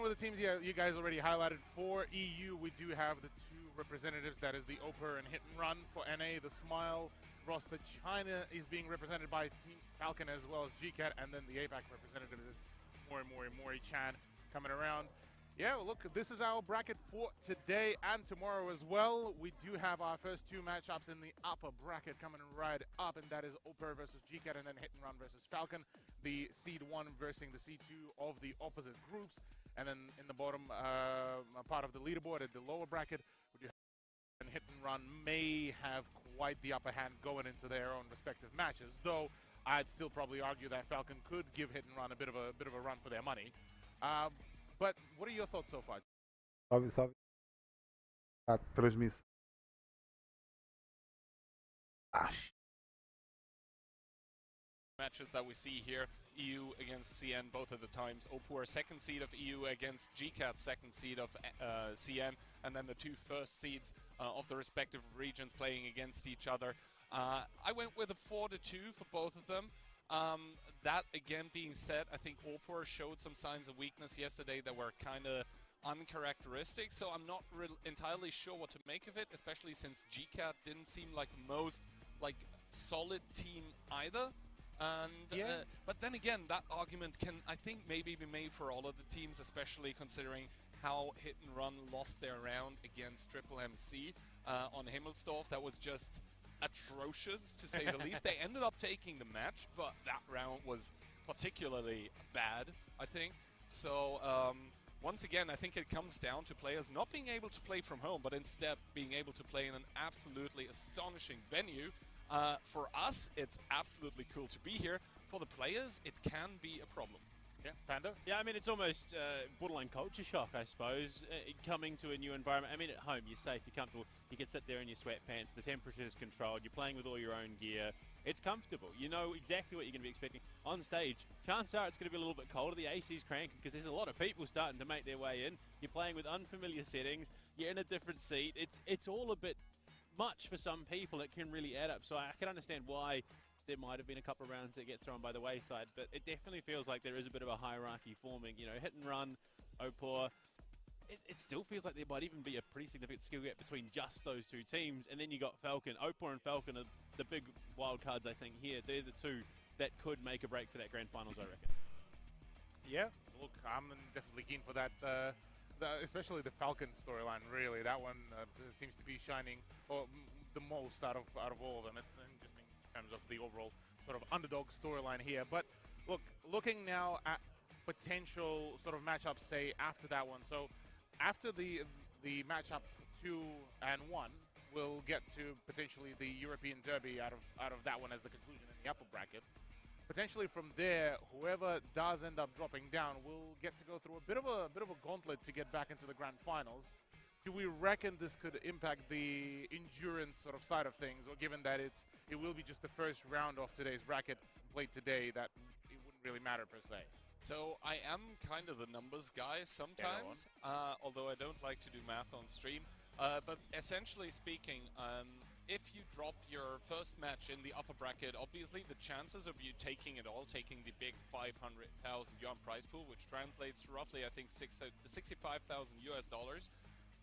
with the teams you guys already highlighted. For EU, we do have the two representatives. That is the Oper and Hit and Run. For NA, the Smile roster. China is being represented by Team Falcon as well as GCAT, and then the APAC representative is Mori Chan coming around. Yeah, well, look, this is our bracket for today and tomorrow as well. We do have our first two matchups in the upper bracket coming right up, and that is Oper versus GCAT, and then Hit and Run versus Falcon. The Seed 1 versus the Seed 2 of the opposite groups. And then in the bottom part of the leaderboard at the lower bracket, we do have and Hit and Run may have quite the upper hand going into their own respective matches, though I'd still probably argue that Falcon could give Hit and Run a bit of a run for their money. But what are your thoughts so far? Salve, salve. A transmissão. Matches that we see here, EU against CN both of the times. Opur second seed of EU against GCAT second seed of CN, and then the two first seeds of the respective regions playing against each other. I went with a 4-2 for both of them. That again being said, I think Opur showed some signs of weakness yesterday that were kind of uncharacteristic, so I'm not entirely sure what to make of it, especially since GCAT didn't seem like the most solid team either. And yeah. But then again, that argument can, I think, maybe be made for all of the teams, especially considering how Hit and Run lost their round against Triple MC on Himmelsdorf. That was just atrocious, to say the least. They ended up taking the match, but that round was particularly bad, I think. So once again, I think it comes down to players not being able to play from home, but instead being able to play in an absolutely astonishing venue. For us, it's absolutely cool to be here. For the players, it can be a problem. Yeah, Panda? Yeah, I mean, it's almost borderline culture shock, I suppose, coming to a new environment. I mean, at home, you're safe, you're comfortable, you can sit there in your sweatpants, the temperature is controlled, you're playing with all your own gear. It's comfortable. You know exactly what you're going to be expecting. On stage, chances are it's going to be a little bit colder. The AC's cranking because there's a lot of people starting to make their way in. You're playing with unfamiliar settings. You're in a different seat. It's all a bit much for some people. It can really add up. So I can understand why there might have been a couple of rounds that get thrown by the wayside, but it definitely feels like there is a bit of a hierarchy forming. You know, Hit and Run, Opor, it still feels like there might even be a pretty significant skill gap between just those two teams. And then you got Falcon. Opor and Falcon are the big wild cards, I think, here. They're the two that could make a break for that grand finals, I reckon. Yeah, look, I'm definitely keen for that. Especially the Falcon storyline, really. That one seems to be shining the most out of all of them. It's interesting in terms of the overall sort of underdog storyline here. But look, looking now at potential sort of matchups, say, after that one. So after the matchup 2 and 1, we'll get to potentially the European Derby out of that one as the conclusion in the upper bracket. Potentially from there, whoever does end up dropping down will get to go through a bit of a gauntlet to get back into the grand finals. Do we reckon this could impact the endurance sort of side of things, or given that it will be just the first round of today's bracket played today, that it wouldn't really matter per se? So I am kind of the numbers guy sometimes, although I don't like to do math on stream. But essentially speaking, if you drop your first match in the upper bracket, obviously the chances of you taking it all, taking the big 500,000 yuan prize pool, which translates to roughly, I think, $65,000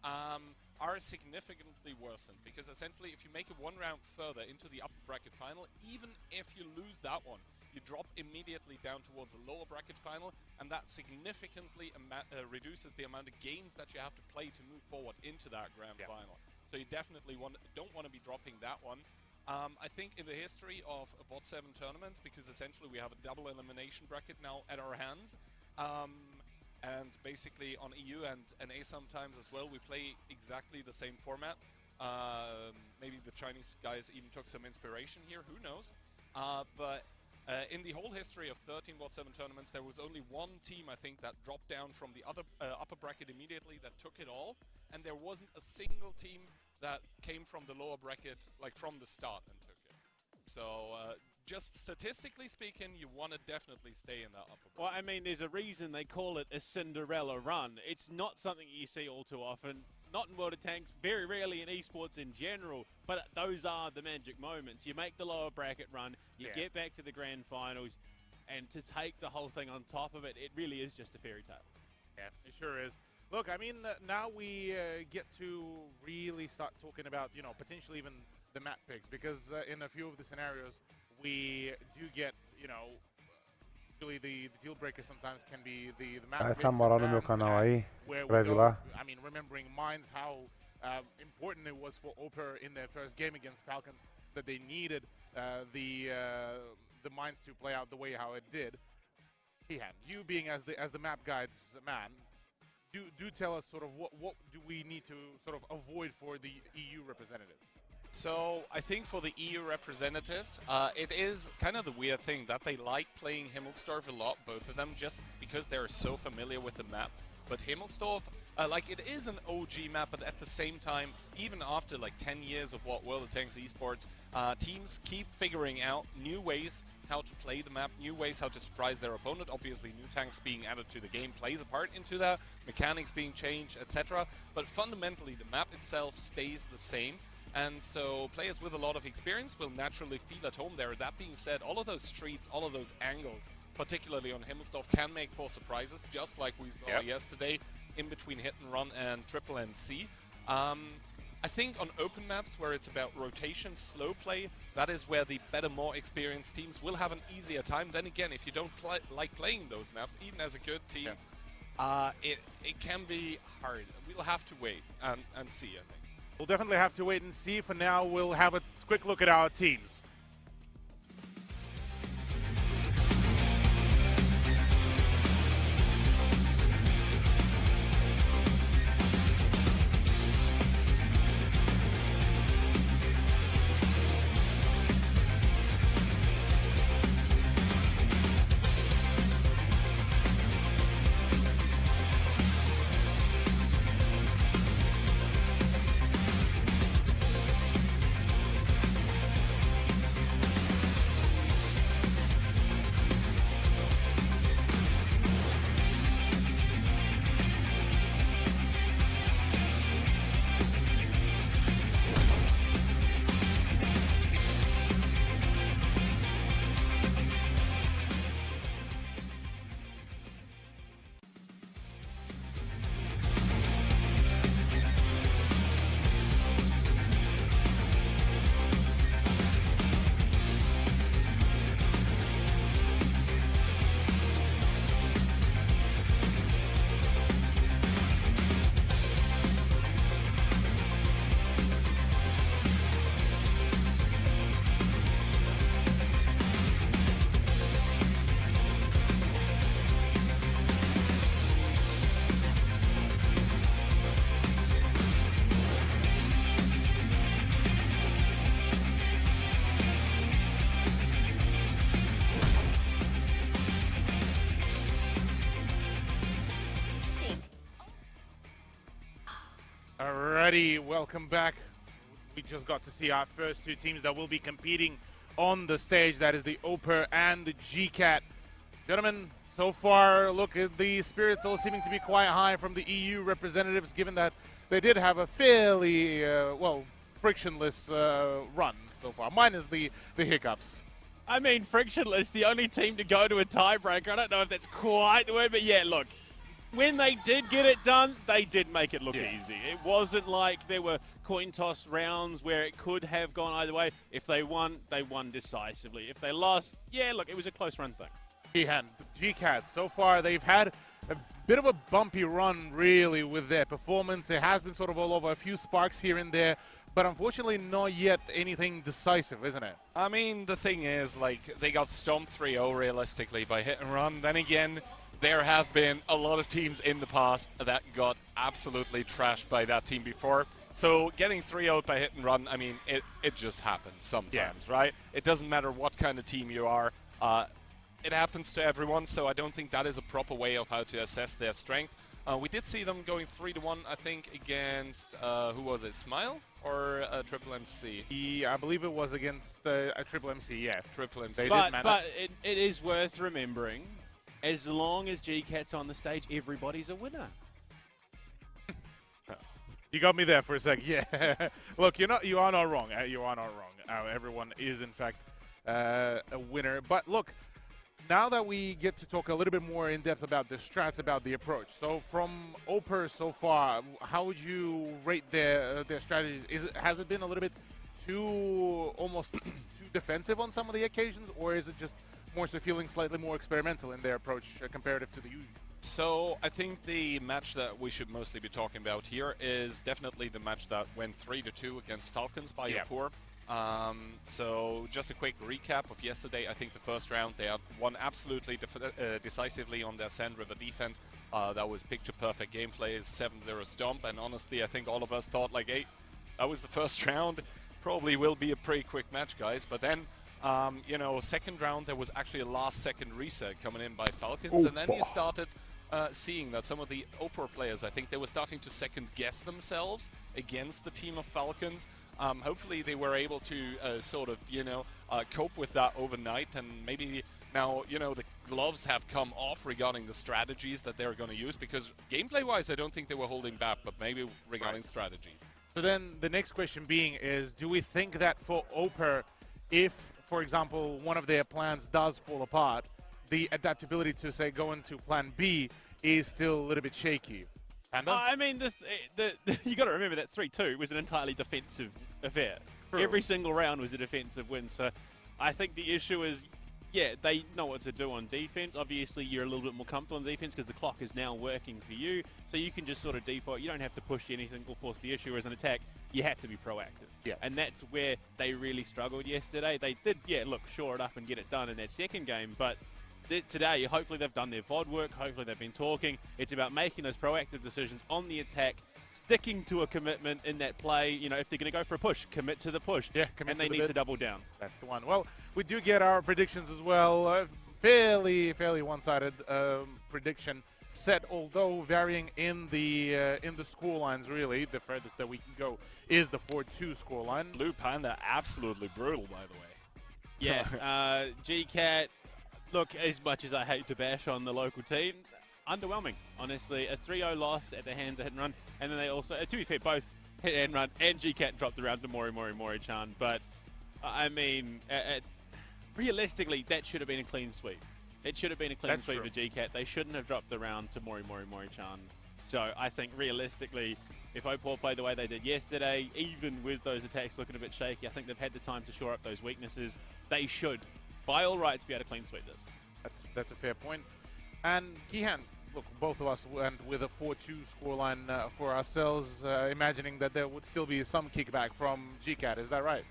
are significantly worsened. Because essentially, if you make it one round further into the upper bracket final, even if you lose that one, you drop immediately down towards the lower bracket final, and that significantly reduces the amount of games that you have to play to move forward into that grand final. So you definitely don't want to be dropping that one. I think in the history of VOD 7 tournaments, because essentially we have a double elimination bracket now at our hands, and basically on EU and NA sometimes as well, we play exactly the same format. Maybe the Chinese guys even took some inspiration here, who knows? But in the whole history of 13 VOD 7 tournaments, there was only one team, I think, that dropped down from the other upper bracket immediately that took it all. And there wasn't a single team that came from the lower bracket, like from the start, and took it. So just statistically speaking, you want to definitely stay in that upper bracket. Well, I mean, there's a reason they call it a Cinderella run. It's not something you see all too often. Not in World of Tanks, very rarely in esports in general, but those are the magic moments. You make the lower bracket run, you get back to the grand finals, and to take the whole thing on top of it, it really is just a fairy tale. Yeah, it sure is. Look, I mean, now we get to really start talking about, you know, potentially even the map picks, because in a few of the scenarios, we do get, you know, really the deal breaker sometimes can be the map picks. Essa moral no meu canal aí, se inscreve lá. I mean, remembering Minds, how important it was for Oper in their first game against Falcons, that they needed the Minds to play out the way how it did. Tihan, you being as the map guide's man, do tell us sort of what do we need to sort of avoid for the EU representatives? So I think for the EU representatives, it is kind of the weird thing that they like playing Himmelsdorf a lot, both of them, just because they're so familiar with the map. But Himmelsdorf, like, it is an OG map, but at the same time, even after like 10 years of World of Tanks esports, teams keep figuring out new ways how to play the map, new ways how to surprise their opponent. Obviously, new tanks being added to the game plays a part into that, mechanics being changed, etc. But fundamentally, the map itself stays the same. And so players with a lot of experience will naturally feel at home there. That being said, all of those streets, all of those angles, particularly on Himmelsdorf, can make for surprises, just like we saw yesterday in between Hit and Run and Triple MC. I think on open maps where it's about rotation, slow play, that is where the better, more experienced teams will have an easier time. Then again, if you don't like playing those maps, even as a good team, it can be hard. We'll have to wait and see, I think. We'll definitely have to wait and see. For now, we'll have a quick look at our teams. Alrighty, welcome back. We just got to see our first two teams that will be competing on the stage. That is the Oper and the GCAT. Gentlemen, so far, look, the spirits all seeming to be quite high from the EU representatives, given that they did have a fairly, well, frictionless run so far, minus the hiccups. I mean, frictionless, the only team to go to a tiebreaker. I don't know if that's quite the word, but yeah, look. When they did get it done, they did make it look easy. It wasn't like there were coin toss rounds where it could have gone either way. If they won decisively. If they lost, yeah, look, it was a close run thing. The GCAT, so far, they've had a bit of a bumpy run, really, with their performance. It has been sort of all over, a few sparks here and there, but unfortunately not yet anything decisive, isn't it? I mean, the thing is, like, they got stomped 3-0 realistically by Hit and Run. Then again, there have been a lot of teams in the past that got absolutely trashed by that team before. So getting 3-0 by Hit and Run, I mean, it just happens sometimes, right? It doesn't matter what kind of team you are. It happens to everyone, so I don't think that is a proper way of how to assess their strength. We did see them going 3-1, I think, against, who was it, Smile or Triple MC? I believe it was against a Triple MC, yeah. Triple MC. But it is worth remembering, as long as GCAT's on the stage, everybody's a winner. You got me there for a sec. Yeah. Look, you are not wrong. You are not wrong. Everyone is, in fact, a winner. But look, now that we get to talk a little bit more in depth about the strats, about the approach. So from OPER so far, how would you rate their strategies? Has it been a little bit too almost too defensive on some of the occasions, or is it just more so feeling slightly more experimental in their approach comparative to the usual? So I think the match that we should mostly be talking about here is definitely the match that went 3-2 against Falcons by OPER. So just a quick recap of yesterday. I think the first round they had won absolutely decisively on their Sand River defense. That was picture-perfect gameplay, 7-0 stomp, and honestly I think all of us thought like, hey, that was the first round, probably will be a pretty quick match, guys. But then, you know, second round there was actually a last-second reset coming in by Falcons, and then you started seeing that some of the OPER players, I think they were starting to second-guess themselves against the team of Falcons. Hopefully they were able to sort of, you know, cope with that overnight, and maybe now, you know, the gloves have come off regarding the strategies that they're going to use, because gameplay-wise I don't think they were holding back, but maybe regarding strategies. So then the next question being is, do we think that for OPER, if, for example, one of their plans does fall apart, the adaptability to, say, go into plan B is still a little bit shaky? I mean, you got to remember that 3-2 was an entirely defensive affair. True. Every single round was a defensive win. So I think the issue is, yeah, they know what to do on defense. Obviously, you're a little bit more comfortable on defense because the clock is now working for you. So you can just sort of default. You don't have to push anything or force the issue. As an attack, you have to be proactive. Yeah. And that's where they really struggled yesterday. They did, yeah, look, shore it up and get it done in that second game, but today, hopefully they've done their VOD work, hopefully they've been talking. It's about making those proactive decisions on the attack, sticking to a commitment in that play. You know, if they're going to go for a push, commit to the push. Yeah, commit and they to the need bit. to double down. That's the one. Well, we do get our predictions as well. Fairly one-sided prediction set, although varying in the score lines. Really, the furthest that we can go is the 4-2 scoreline. Blue Panda, absolutely brutal, by the way. Yeah, GCAT. Look, as much as I hate to bash on the local team, underwhelming, honestly. A 3-0 loss at the hands of Hit and Run, and then they also, to be fair, both Hit and Run and GCAT dropped around to Mori-Chan. But, I mean, realistically, that should have been a clean sweep. It should have been a clean sweep for GCAT. They shouldn't have dropped the round to Mori-Chan. So, I think, realistically, if OPER played the way they did yesterday, even with those attacks looking a bit shaky, I think they've had the time to shore up those weaknesses. They should, by all rights, be able to clean sweep this. That's a fair point. And Kihan, look, both of us went with a 4-2 scoreline for ourselves, imagining that there would still be some kickback from GCAT. Is that right?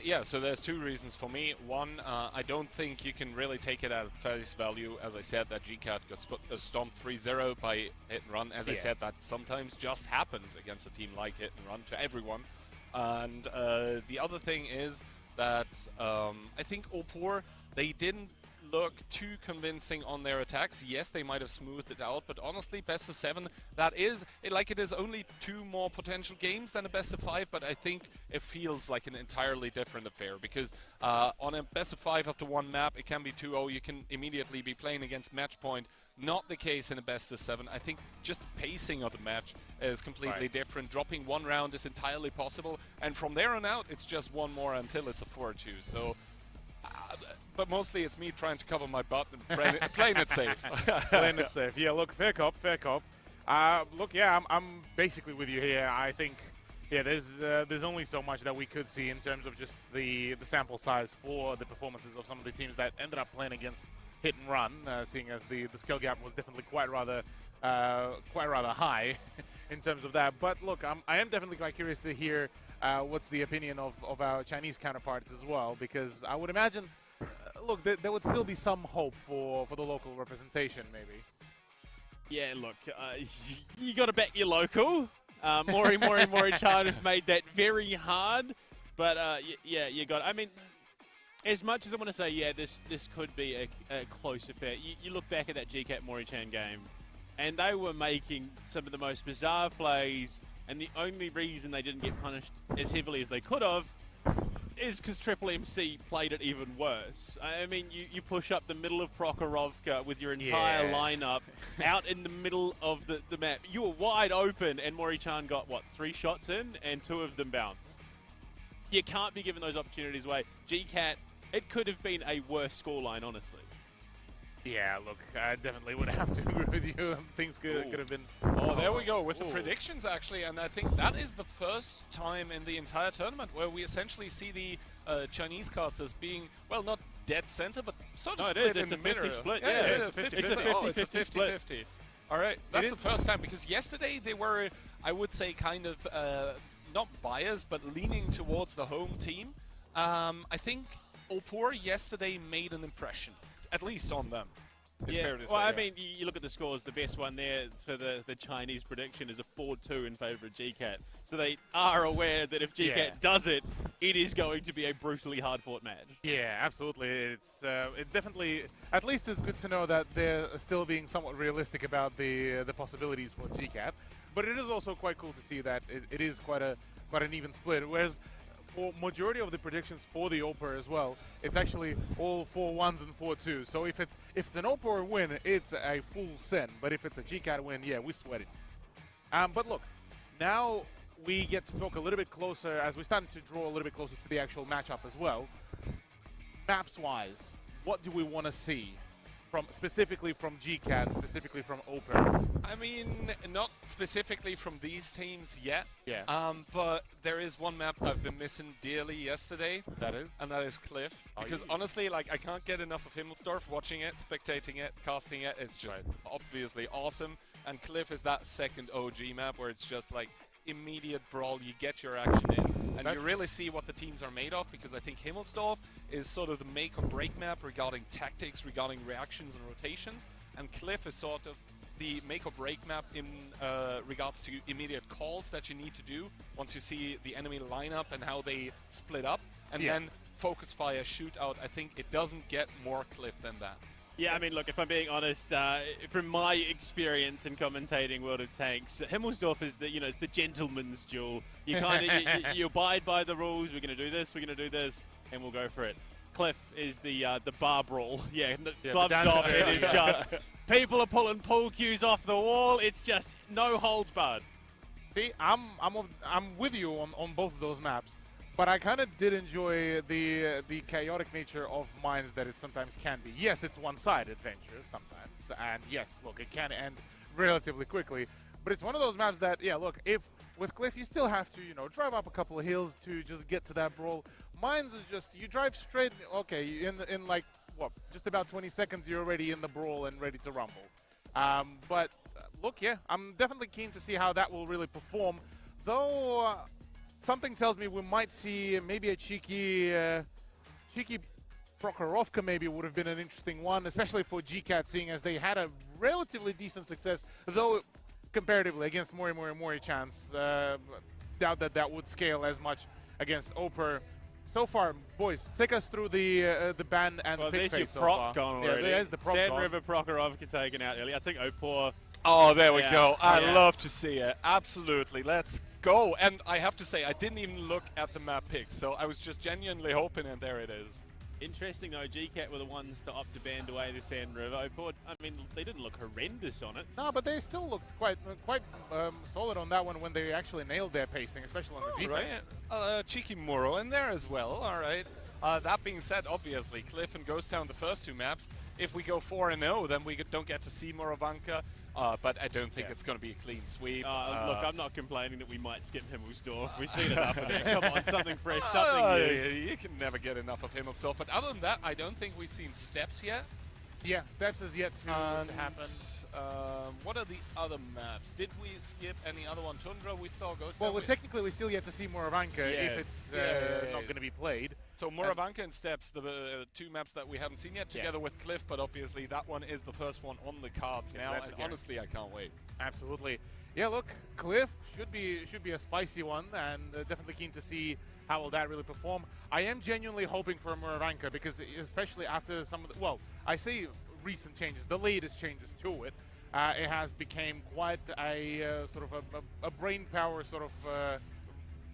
Yeah, so there's two reasons for me. One, I don't think you can really take it at face value. As I said, that GCAT got stomped 3-0 by Hit and Run. As I said, that sometimes just happens against a team like Hit and Run to everyone. And the other thing is that I think OPER, they didn't look too convincing on their attacks. Yes, they might have smoothed it out, but honestly, best of 7, that is, it is only 2 more potential games than a best of 5, but I think it feels like an entirely different affair, because on a best of 5 after one map, it can be 2-0, you can immediately be playing against match point. Not the case in a best of 7. I think just the pacing of the match is completely different. Dropping one round is entirely possible, and from there on out, it's just one more until it's a 4-2. So, but mostly it's me trying to cover my butt and playing it safe. Playing it safe. Yeah, look, fair cop, fair cop. Look, yeah, I'm basically with you here. I think, yeah, there's only so much that we could see in terms of just the sample size for the performances of some of the teams that ended up playing against Hit and Run, seeing as the skill gap was definitely quite rather high in terms of that. But look, I am definitely quite curious to hear what's the opinion of our Chinese counterparts as well, because I would imagine, look, there would still be some hope for the local representation, maybe. Yeah, look, you got to back your local. Mori-Chan have made that very hard, but yeah, you got. I mean, as much as I want to say, yeah, this could be a close affair. You look back at that GCAT Mori-Chan game, and they were making some of the most bizarre plays. And the only reason they didn't get punished as heavily as they could have is because Triple MC played it even worse. I mean, you push up the middle of Prokhorovka with your entire lineup out in the middle of the map. You were wide open, and Mori-Chan got, what, 3 shots in, and 2 of them bounced. You can't be giving those opportunities away. GCAT, it could have been a worse scoreline, honestly. Yeah, look, I definitely would have to agree with you. Things could have been... Oh, there we go with the predictions, actually. And I think that is the first time in the entire tournament where we essentially see the Chinese casters being, well, not dead center, but sort of split in the middle. It's a 50 split. Yeah, It's a 50-50 split. 50-50. All right, that's the first time, because yesterday they were, I would say, kind of not biased, but leaning towards the home team. I think Opor yesterday made an impression, at least on them. It's fair to say, I mean, you look at the scores, the best one there for the Chinese prediction is a 4-2 in favour of GCAT. So they are aware that if GCAT does it, it is going to be a brutally hard-fought match. Yeah, absolutely. It's it definitely, at least it's good to know that they're still being somewhat realistic about the possibilities for GCAT. But it is also quite cool to see that it is quite an even split. Whereas for majority of the predictions for the Opor as well, it's actually all 4-1s and 4-2s. So if it's an Opor win, it's a full send. But if it's a GCAT win, yeah, we sweat it. But look, now we get to talk a little bit closer as we're starting to draw a little bit closer to the actual matchup as well. Maps-wise, what do we want to see? Specifically from GCAT, specifically from Opor? I mean, not specifically from these teams yet. Yeah. But there is one map I've been missing dearly yesterday. That is? And that is Cliff. Because honestly, like, I can't get enough of Himmelsdorf, watching it, spectating it, casting it. It's just obviously awesome. And Cliff is that second OG map where it's just like immediate brawl, you get your action in. And you really see what the teams are made of, because I think Himmelsdorf is sort of the make or break map regarding tactics, regarding reactions and rotations, and Cliff is sort of the make or break map in regards to immediate calls that you need to do once you see the enemy lineup and how they split up, and then focus fire, shootout. I think it doesn't get more Cliff than that. Yeah, I mean, look, if I'm being honest, from my experience in commentating World of Tanks, Himmelsdorf is it's the gentleman's duel. You kind of you abide by the rules. We're going to do this, we're going to do this, and we'll go for it. Cliff is the bar brawl. Yeah, gloves off. It is just people are pulling pull cues off the wall. It's just no holds barred. See, I'm with you on both of those maps. But I kind of did enjoy the chaotic nature of mines that it sometimes can be. Yes, it's one-sided adventure sometimes, and yes, look, it can end relatively quickly. But it's one of those maps that, yeah, look, if with Cliff you still have to, drive up a couple of hills to just get to that brawl. Mines is just you drive straight. Okay, in like what, just about 20 seconds you're already in the brawl and ready to rumble. But look, yeah, I'm definitely keen to see how that will really perform, though. Something tells me we might see maybe a cheeky Prokhorovka maybe would have been an interesting one, especially for GCAT, seeing as they had a relatively decent success, though comparatively against Mori chance. Doubt that would scale as much against Opor. So far, boys, take us through the ban and pick phase so far. Gone already. Yeah, there's the proc Sand River Prokhorovka taken out early. I think Opor. Oh, there we go. I love to see it. Absolutely. Let's go. And I have to say, I didn't even look at the map picks, so I was just genuinely hoping, and there it is. Interesting, though. GCAT were the ones to opt to band away the Sand River. Opor, I mean, they didn't look horrendous on it. No, but they still looked quite solid on that one when they actually nailed their pacing, especially on the defense. Right. Cheeky Muro in there as well. All right. That being said, obviously, Cliff and Ghost Town, the first two maps. If we go 4-0, then we don't get to see Morovanka. But I don't think it's going to be a clean sweep. Look, I'm not complaining that we might skip Himmelsdorf. We've seen enough of it. Come on, something fresh, something new. You can never get enough of Himmelsdorf. But other than that, I don't think we've seen Steps yet. Yeah, Steps is yet to happen. What are the other maps? Did we skip any other one? Tundra, we saw Ghost Town. Well, technically, we still yet to see Morovanka if it's not going to be played. So Morovanka and Steps, the two maps that we haven't seen yet, together with Cliff, but obviously that one is the first one on the cards now, and honestly, I can't wait. Absolutely. Yeah, look, Cliff should be a spicy one, and definitely keen to see how will that really perform. I am genuinely hoping for Morovanka, because especially after some of the, well, I say recent changes, the latest changes to it, it has become quite a sort of a brain power sort of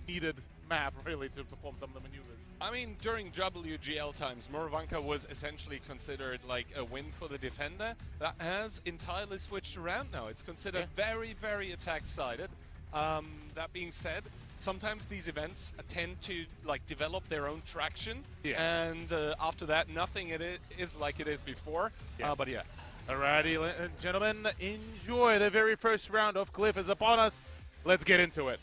needed map, really, to perform some of the maneuvers. I mean, during WGL times, Morovanka was essentially considered like a win for the defender. That has entirely switched around now. It's considered very, very attack-sided. That being said, sometimes these events tend to like develop their own traction, and after that, nothing is like it is before. But yeah. Alrighty, gentlemen, enjoy. The very first round of Cliff is upon us. Let's get into it.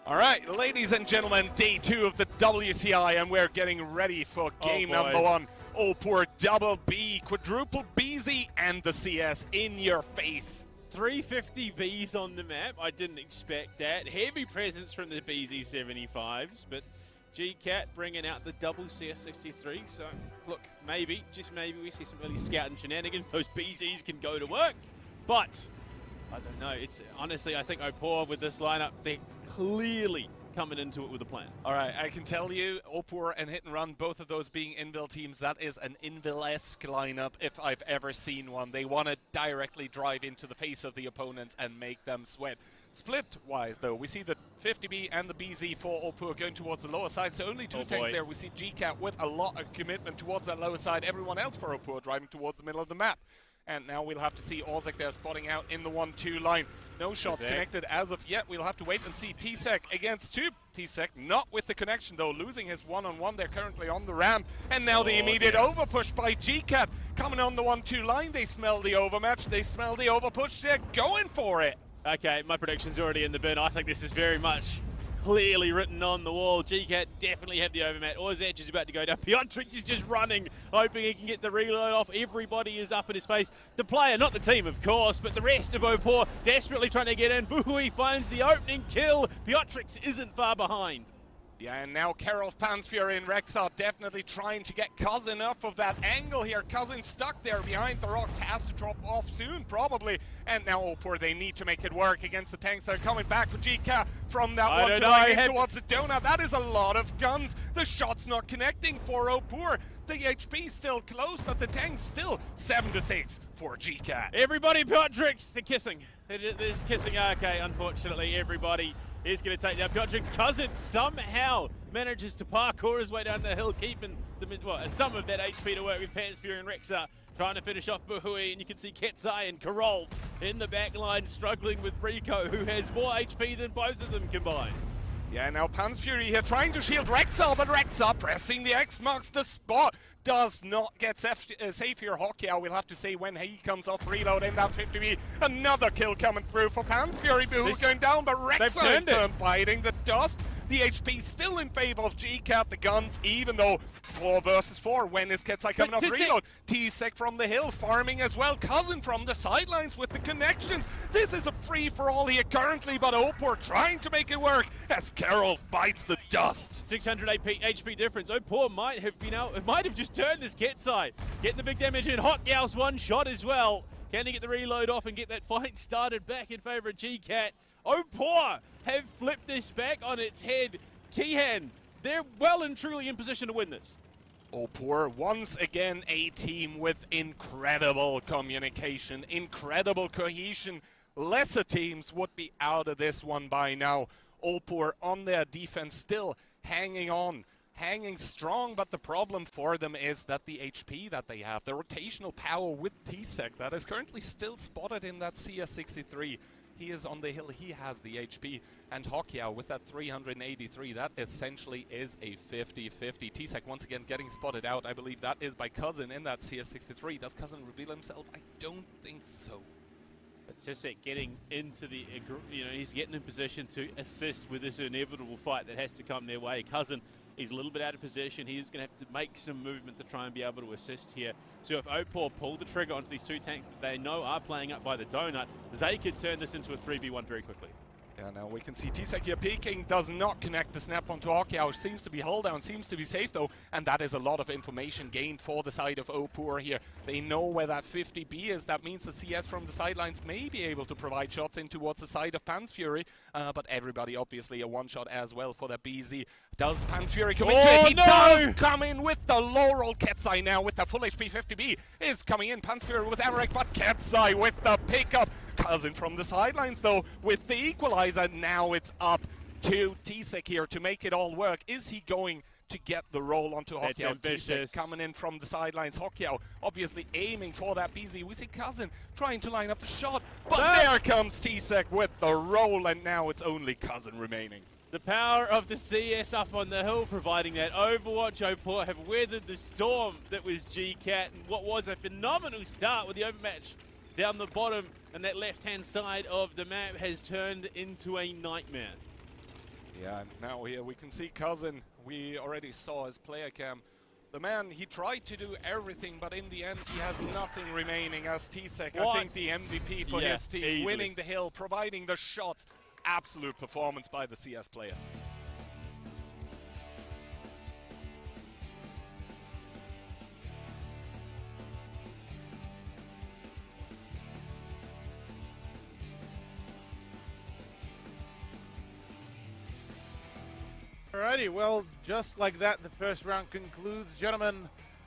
All right, ladies and gentlemen, day 2 of the WCI, and we're getting ready for game number 1. Oh, poor double B, quadruple BZ, and the CS in your face. 350 Bs on the map. I didn't expect that. Heavy presence from the BZ75s, but GCAT bringing out the double CS63. So, look, maybe, just maybe, we see some early scouting shenanigans. Those BZs can go to work, but I don't know. It's honestly, I think Opor with this lineup, they're clearly coming into it with a plan. All right, I can tell you, Opor and Hit and Run, both of those being Invil teams, that is an Invil-esque lineup if I've ever seen one. They want to directly drive into the face of the opponents and make them sweat. Split-wise, though, we see the 50B and the BZ for Opor going towards the lower side, so only two tanks there. We see GCAT with a lot of commitment towards that lower side. Everyone else for Opor driving towards the middle of the map. And now we'll have to see Ozek there spotting out in the 1-2 line. No shots connected as of yet. We'll have to wait and see T-Sec against 2. T-Sec not with the connection though, losing his one-on-one. They're currently on the ramp. And now the immediate overpush by GCAT. Coming on the 1-2 line, they smell the overmatch. They smell the overpush. They're going for it. Okay, my prediction's already in the bin. I think this is very much clearly written on the wall. GCAT definitely have the overmatch. Ozek is about to go down. Piotrix is just running, hoping he can get the reload off. Everybody is up in his face. The player, not the team, of course, but the rest of Opor desperately trying to get in. Buhui finds the opening kill. Piotrix isn't far behind. Yeah, and now Karol, Pansfury, and Rex are definitely trying to get Cousin off of that angle here. Cousin stuck there behind the rocks, has to drop off soon, probably. And now Opor, they need to make it work against the tanks that are coming back for GCAT from that one to towards the donut. That is a lot of guns. The shot's not connecting for Opor. The HP still close, but the tank's still 7-6 for GCAT. Everybody, Piotrix, they're kissing. There's kissing. Okay, unfortunately, everybody is going to take down Piotrix. Cousin somehow manages to parkour his way down the hill, keeping some of that HP to work with Pansfury and Rexa, trying to finish off Buhui, and you can see Ketzai and Karol in the back line struggling with Rico, who has more HP than both of them combined. Yeah, now Pansfury here trying to shield Rexa, but Rexa pressing the X marks the spot. Does not get safe here. Hokia, we'll have to say when he comes off reload in that 50B. Another kill coming through for Pansfury. Buhu going down, but Rexa in turn biting the dust. The HP still in favor of GCAT. The guns, even though 4 versus 4. When is Ketzai coming off reload? T-Sec from the hill, farming as well. Cousin from the sidelines with the connections. This is a free-for-all here currently, but Opor trying to make it work as Karol bites the dust. 600 HP difference. Opor might have just turned this Ketzai. Getting the big damage in. Hotgaus one shot as well. Can he get the reload off and get that fight started back in favor of GCAT? Opor have flipped this back on its head. Kihan, they're well and truly in position to win this. Opor, once again, a team with incredible communication, incredible cohesion. Lesser teams would be out of this one by now. Opor on their defense still hanging on, hanging strong, but the problem for them is that the HP that they have, the rotational power with T-Sec that is currently still spotted in that CS63. He is on the hill, he has the HP, and Hokia with that 383, that essentially is a 50-50. T-Sec once again getting spotted out, I believe that is by Cousin in that CS63. Does Cousin reveal himself? I don't think so. But T-Sec getting into the, he's getting in position to assist with this inevitable fight that has to come their way. Cousin, he's a little bit out of position. He's going to have to make some movement to try and be able to assist here. So if Opor pull the trigger onto these two tanks that they know are playing up by the donut, they could turn this into a 3v1 very quickly. Yeah, now we can see T-Sec here peeking, does not connect the snap onto Okyao, seems to be hold down, seems to be safe though, and that is a lot of information gained for the side of Opur here. They know where that 50B is, that means the CS from the sidelines may be able to provide shots in towards the side of Pansfury, but everybody obviously a one-shot as well for that BZ. Does Pansfury come into it? He does come in with the low roll. Ketsai now with the full HP 50B is coming in. Pansfury was Amarek, but Ketsai with the pickup. Cousin from the sidelines though with the equalizer. Now it's up to T-Sec here to make it all work. Is he going to get the roll onto Hokyao? T-Sec coming in from the sidelines. Hokyao obviously aiming for that BZ. We see Cousin trying to line up the shot, but there comes T-Sec with the roll, and now it's only Cousin remaining. The power of the CS up on the hill providing that Overwatch. Opur have weathered the storm that was GCAT, and what was a phenomenal start with the overmatch down the bottom, and that left-hand side of the map has turned into a nightmare. Yeah, and now here we can see Cousin. We already saw his player cam. The man, he tried to do everything, but in the end he has nothing remaining as T-Sec. I think the MVP for his team, easily winning the hill, providing the shots. Absolute performance by the CS player. Alrighty, well, just like that, the first round concludes. Gentlemen,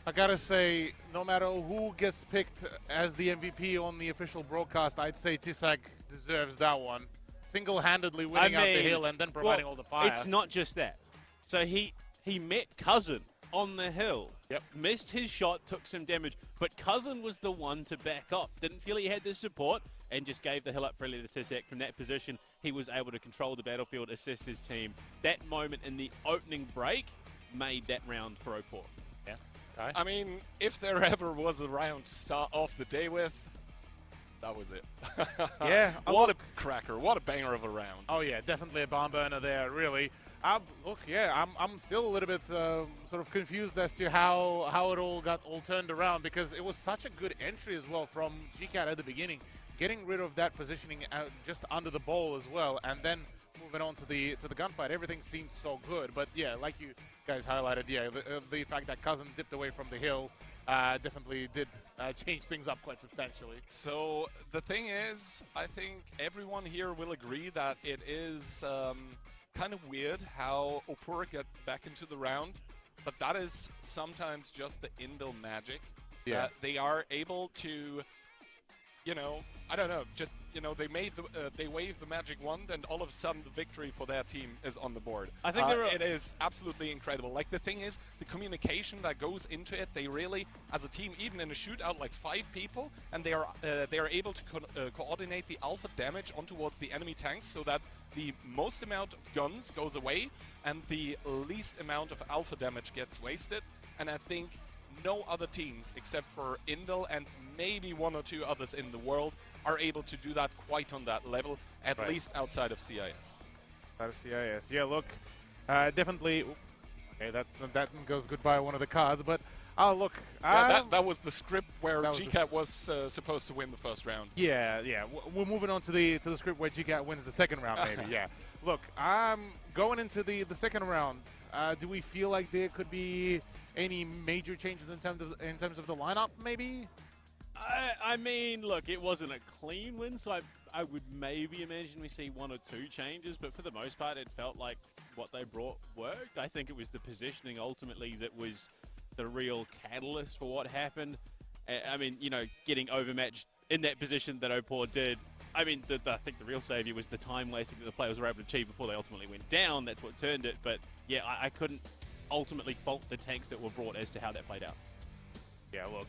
I gotta say, no matter who gets picked as the MVP on the official broadcast, I'd say T-Sec deserves that one. Single-handedly winning out the hill and then providing all the fire. It's not just that. So he met Cousin on the hill. Yep. Missed his shot, took some damage, but Cousin was the one to back up. Didn't feel he had the support and just gave the hill up freely to T-Sec. From that position, he was able to control the battlefield, assist his team. That moment in the opening break made that round for Opur. Yeah. Okay. I mean, if there ever was a round to start off the day with, that was it. Yeah. What a cracker. What a banger of a round. Oh, yeah. Definitely a barn burner there, really. Look, yeah, I'm still a little bit sort of confused as to how it all got turned around, because it was such a good entry as well from GCAT at the beginning, getting rid of that positioning just under the ball as well, and then moving on to the gunfight. Everything seemed so good, but yeah, like you guys highlighted, yeah, the fact that Cousin dipped away from the hill definitely did change things up quite substantially. So the thing is, I think everyone here will agree that it is kind of weird how Opur get back into the round, but that is sometimes just the inbuilt magic. Yeah. That they are able to, you know, I don't know, just, you know, they wave the magic wand, and all of a sudden the victory for their team is on the board. I think it is absolutely incredible. Like, the thing is, the communication that goes into it, they really, as a team, even in a shootout, like 5 people, and they are able to coordinate the alpha damage on towards the enemy tanks so that the most amount of guns goes away and the least amount of alpha damage gets wasted. And I think no other teams, except for Indel and maybe 1 or 2 others in the world, are able to do that quite on that level, at least outside of CIS. Out of CIS, yeah. Look, definitely. Okay, that goes goodbye one of the cards, but look. Yeah, that was the script where GCAT was supposed to win the first round. Yeah, yeah. We're moving on to the script where GCAT wins the second round, maybe. Yeah. Look, going into the second round. Do we feel like there could be any major changes in terms of the lineup, maybe? I mean, look, it wasn't a clean win, so I would maybe imagine we see 1 or 2 changes, but for the most part, it felt like what they brought worked. I think it was the positioning ultimately that was the real catalyst for what happened. I mean, you know, getting overmatched in that position that Opur did. I mean, I think the real savior was the time wasting that the players were able to achieve before they ultimately went down. That's what turned it. But yeah, I couldn't ultimately fault the tanks that were brought as to how that played out. Yeah, look,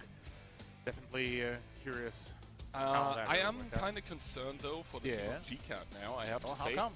definitely curious. I am kind of concerned though for the team of GCAT now, I have to say. How come?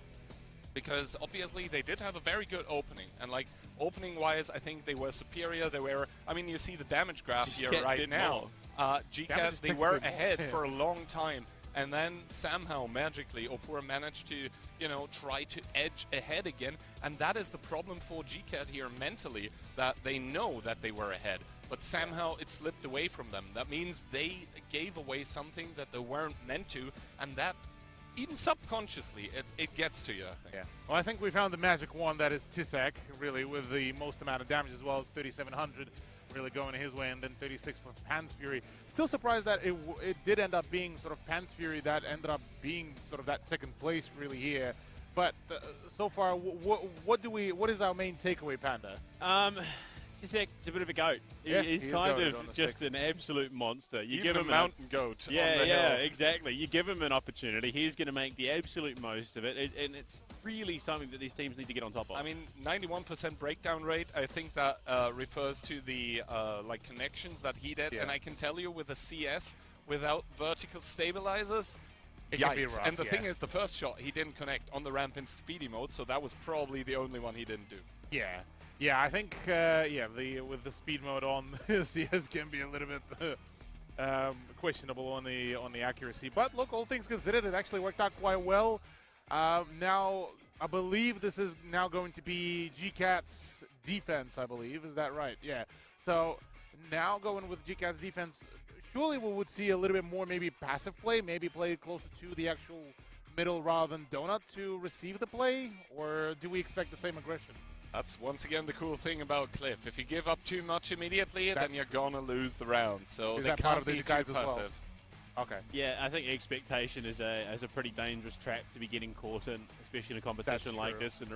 Because obviously they did have a very good opening, and like opening wise I think they were superior. They were, I mean, you see the damage graph here right now. GCAT, they were ahead for a long time, and then somehow magically Opur managed to, you know, try to edge ahead again, and that is the problem for GCAT here mentally, that they know that they were ahead, but somehow it slipped away from them. That means they gave away something that they weren't meant to, and that even subconsciously, it gets to you, I think. Yeah. Well, I think we found the magic one that is Tisek, really, with the most amount of damage as well, 3,700 really going his way, and then 36 from Pan's Fury. Still surprised that it did end up being sort of Pan's Fury that ended up being sort of that second place really here. But so far, what is our main takeaway, Panda? Tisek's a bit of a goat. He's kind of just an absolute monster. You give him a mountain goat. Yeah, exactly. You give him an opportunity, he's going to make the absolute most of it, and it's really something that these teams need to get on top of. I mean, 91% breakdown rate. I think that refers to the like connections that he did, and I can tell you with the CS without vertical stabilizers. It can be rough, and the thing is, the first shot he didn't connect on the ramp in speedy mode, so that was probably the only one he didn't do. Yeah, I think with the speed mode on, CS can be a little bit questionable on the accuracy. But look, all things considered, it actually worked out quite well. Now, I believe this is now going to be GCAT's defense. I believe, is that right? Yeah. So now going with GCAT's defense. Surely we would see a little bit more maybe passive play, maybe play closer to the actual middle rather than Donut to receive the play, or do we expect the same aggression? That's once again the cool thing about Cliff. If you give up too much immediately, then you're gonna lose the round. So is they that can't part of the be guides too as well? passive. Okay. Yeah, I think expectation is a pretty dangerous trap to be getting caught in, especially in a competition like this, and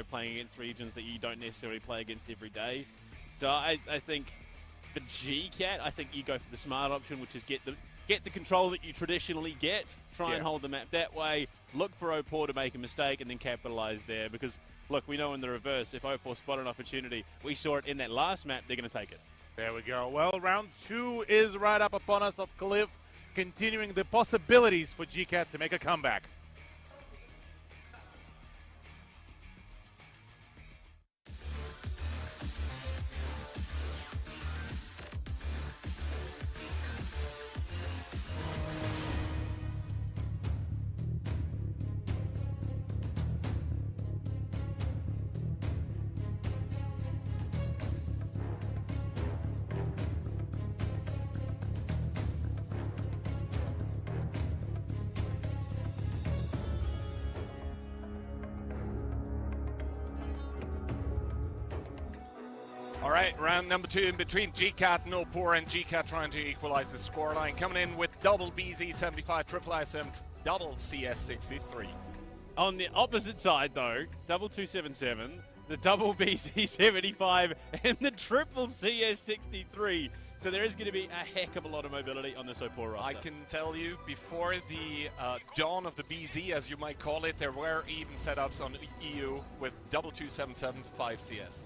playing against regions that you don't necessarily play against every day. So I think for GCAT, I think you go for the smart option, which is get the control that you traditionally get, try and hold the map that way, look for Opor to make a mistake, and then capitalize there. Because, look, we know in the reverse, if Opor spot an opportunity, we saw it in that last map, they're going to take it. There we go. Well, round 2 is right up upon us of Cliff, continuing the possibilities for GCAT to make a comeback. All right, round number 2 in between GCAT and Opor, and GCAT trying to equalize the scoreline. Coming in with double BZ75, triple ISM, double CS63. On the opposite side, though, double 277, the double BZ75, and the triple CS63. So there is going to be a heck of a lot of mobility on this Opor roster. I can tell you, before the dawn of the BZ, as you might call it, there were even setups on EU with double 277, 5 CS.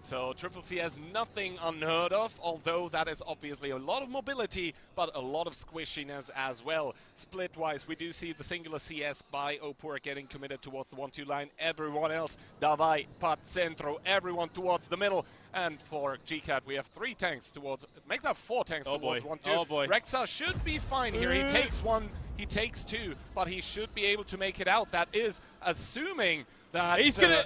So triple CS, nothing unheard of, although that is obviously a lot of mobility, but a lot of squishiness as well. Split-wise, we do see the singular CS by Opor getting committed towards the 1-2 line. Everyone else, Davai, Pat, Centro, everyone towards the middle. And for GCAT, we have 3 tanks towards, make that 4 tanks towards 1-2. Oh boy. Rexa should be fine here. He takes 1, he takes 2, but he should be able to make it out. That is assuming that he's gonna.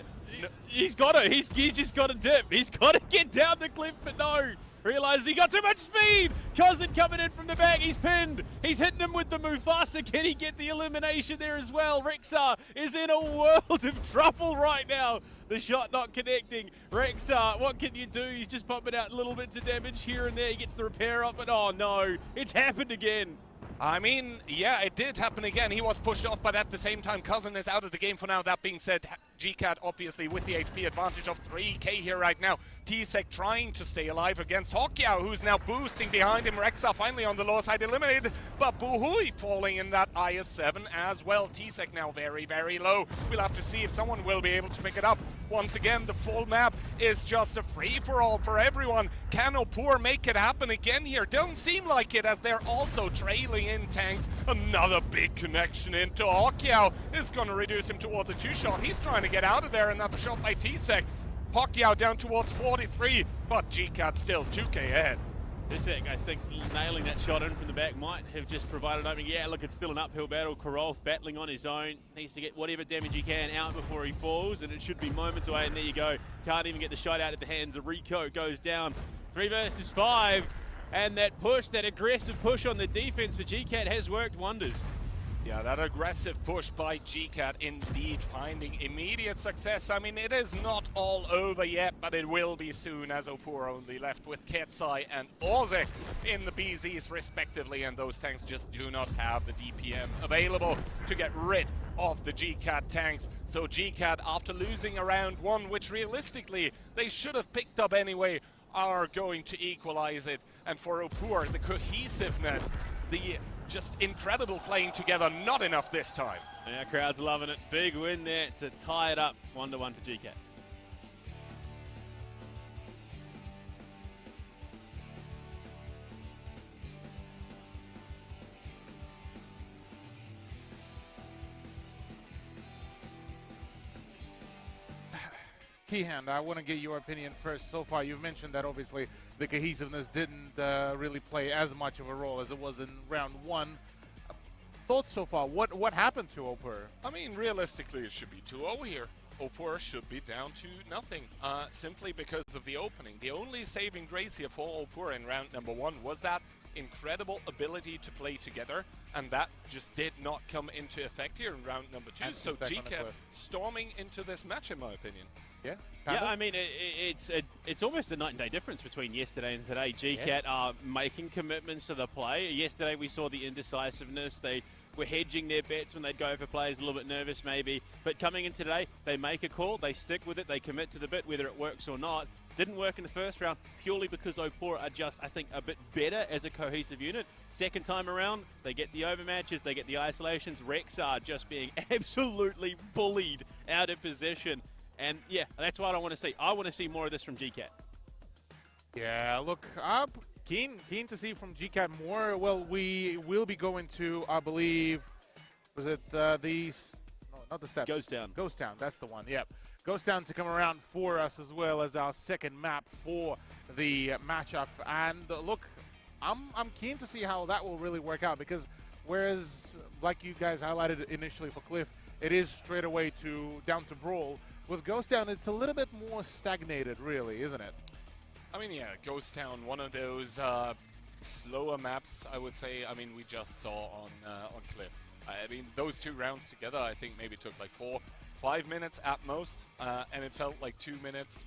He's got to. He's just got to dip. He's got to get down the cliff, but no. Realizes he got too much speed. Cousin coming in from the back. He's pinned. He's hitting him with the Mufasa. Can he get the elimination there as well? Rexar is in a world of trouble right now. The shot not connecting. Rexar, what can you do? He's just pumping out little bits of damage here and there. He gets the repair up, but oh no, it's happened again. I mean, yeah, it did happen again. He was pushed off, but at the same time, Cousin is out of the game for now. That being said, GCAT obviously with the HP advantage of 3k here right now. Tsek trying to stay alive against Hokyao, who's now boosting behind him. Rexa finally on the low side eliminated, but Buhui falling in that IS-7 as well. Tsek now very, very low. We'll have to see if someone will be able to pick it up. Once again, the full map is just a free-for-all for everyone. Can Opor make it happen again here? Don't seem like it, as they're also trailing in tanks. Another big connection into Hokyao is going to reduce him towards a 2-shot. He's trying to get out of there. Another shot by Tsek. Hokyao down towards 43, but GCAT still 2k ahead. Tsek, I think, nailing that shot in from the back might have just provided opening. Yeah, look, it's still an uphill battle. Karolf battling on his own. Needs to get whatever damage he can out before he falls, and it should be moments away, and there you go. Can't even get the shot out at the hands of Rico. Goes down 3 versus 5, and that push, that aggressive push on the defense for GCAT has worked wonders. Yeah, that aggressive push by GCAT indeed finding immediate success. I mean, it is not all over yet, but it will be soon, as Opur only left with Ketsai and Orzek in the BZs respectively, and those tanks just do not have the DPM available to get rid of the GCAT tanks. So GCAT, after losing a round 1, which realistically they should have picked up anyway, are going to equalize it. And for Opur, the cohesiveness, the just incredible playing together, not enough this time. Yeah, crowd's loving it. Big win there to tie it up 1-1 for GCAT. Keyhand, I want to get your opinion first. So far, you've mentioned that obviously the cohesiveness didn't really play as much of a role as it was in round 1. Thoughts so far? What happened to Opur? I mean, realistically, it should be 2-0 here. Opur should be down to nothing, simply because of the opening. The only saving grace here for Opur in round number 1 was that incredible ability to play together, and that just did not come into effect here in round number 2. So GCAT storming into this match, in my opinion. Yeah. Yeah, I mean, it's almost a night and day difference between yesterday and today. GCAT are making commitments to the play. Yesterday we saw the indecisiveness. They were hedging their bets when they'd go for players a little bit nervous maybe. But coming in today, they make a call, they stick with it, they commit to the bit whether it works or not. Didn't work in the first round purely because Opur are just, I think, a bit better as a cohesive unit. Second time around, they get the overmatches, they get the isolations. Rexar just being absolutely bullied out of position. And yeah, that's what I want to see. I want to see more of this from GCAT. Yeah, look, I'm keen to see from GCAT more. Well, we will be going to, I believe, was it no, not the steps. Ghost Town. Ghost Town, that's the one, yep. Ghost Town to come around for us as well as our second map for the matchup. And look, I'm keen to see how that will really work out, because whereas, like you guys highlighted initially for Cliff, it is straight away down to Brawl. With Ghost Town, it's a little bit more stagnated, really, isn't it? I mean, yeah, Ghost Town, one of those slower maps, I would say. I mean, we just saw on Cliff. I mean, those 2 rounds together, I think maybe took like 4-5 minutes at most, and it felt like 2 minutes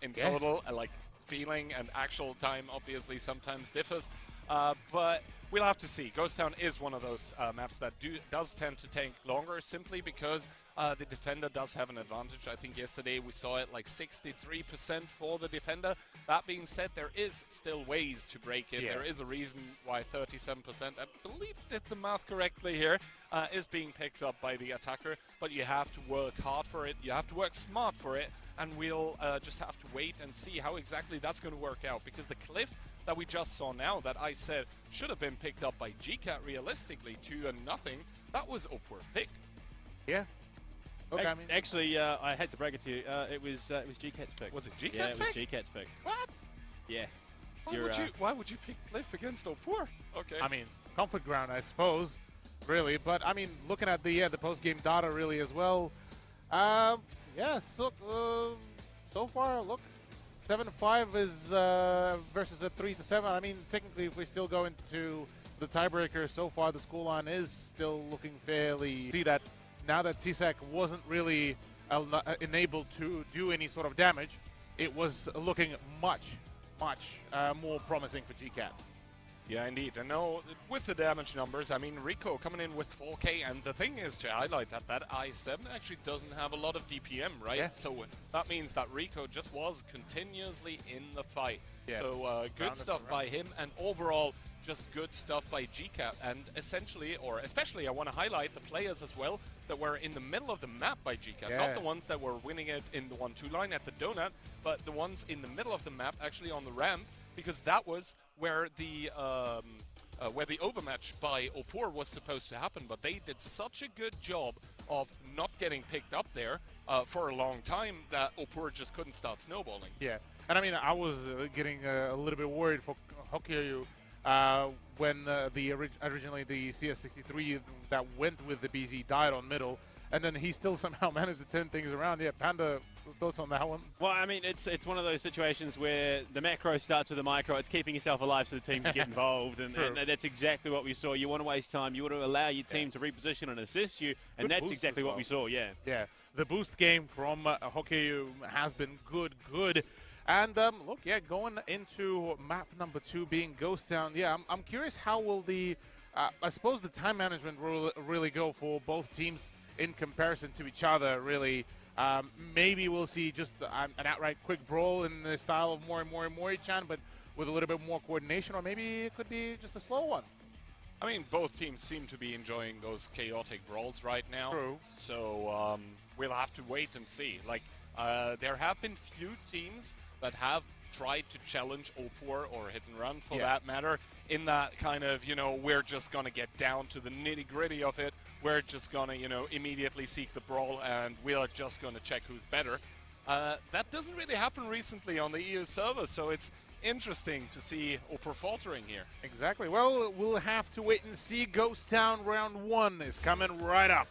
in total. Like feeling and actual time obviously sometimes differs, but we'll have to see. Ghost Town is one of those maps that does tend to take longer, simply because the defender does have an advantage. I think yesterday we saw it like 63% for the defender. That being said, there is still ways to break it. Yeah. There is a reason why 37%, I believe did the math correctly here, is being picked up by the attacker. But you have to work hard for it. You have to work smart for it. And we'll just have to wait and see how exactly that's going to work out. Because the cliff that we just saw now, that I said should have been picked up by GCAT realistically 2-0, that was Opur's pick. Yeah. Okay, I mean, actually, I had to break it to you. It was GCAT's pick. Was it GCAT's pick? Yeah, it was GCAT's pick. What? Yeah. Why would you pick Cliff against Opur? Okay. I mean, comfort ground, I suppose, really. But I mean, looking at the post-game data, really as well. Yes. Look, so far, look, 7-5 is versus a 3-7. I mean, technically, if we still go into the tiebreaker, so far the scoreline is still looking fairly. See that. Now that TSEC wasn't really enabled to do any sort of damage, it was looking much more promising for GCAT. Yeah, indeed. And now, with the damage numbers, I mean, Rico coming in with 4K, and the thing is to highlight that I7 actually doesn't have a lot of DPM, right? Yeah. So that means that Rico just was continuously in the fight. Yeah. So good stuff by him, and overall, just good stuff by GCAT. And essentially, or especially, I want to highlight the players as well that were in the middle of the map by GCAT. Yeah. Not the ones that were winning it in the 1-2 line at the donut, but the ones in the middle of the map, actually on the ramp, because that was where the overmatch by Opur was supposed to happen. But they did such a good job of not getting picked up there for a long time that Opur just couldn't start snowballing. Yeah, and I mean, I was getting a little bit worried for Hokkaido when originally the CS63 that went with the BZ died on middle. and then he still somehow managed to turn things around. Yeah, Panda, thoughts on that one? Well, I mean, it's one of those situations where the macro starts with the micro. It's keeping yourself alive so the team can get involved, and that's exactly what we saw. You want to waste time. You want to allow your team to reposition and assist you, and that's exactly what we saw, yeah. Yeah, the boost game from Hockey has been good. And look, yeah, going into map number 2 being Ghost Town, yeah, I'm curious how will the, I suppose the time management will really go for both teams in comparison to each other, really. Maybe we'll see just an outright quick brawl in the style of Mori-Chan, but with a little bit more coordination, or maybe it could be just a slow one. I mean, both teams seem to be enjoying those chaotic brawls right now. True. So we'll have to wait and see. Like, there have been few teams that have tried to challenge Opor or Hit and Run, for that matter, in that kind of, you know, we're just going to get down to the nitty-gritty of it. We're just going to, you know, immediately seek the brawl, and we are just going to check who's better. That doesn't really happen recently on the EU server, so it's interesting to see Opor faltering here. Exactly. Well, we'll have to wait and see. Ghost Town round 1 is coming right up.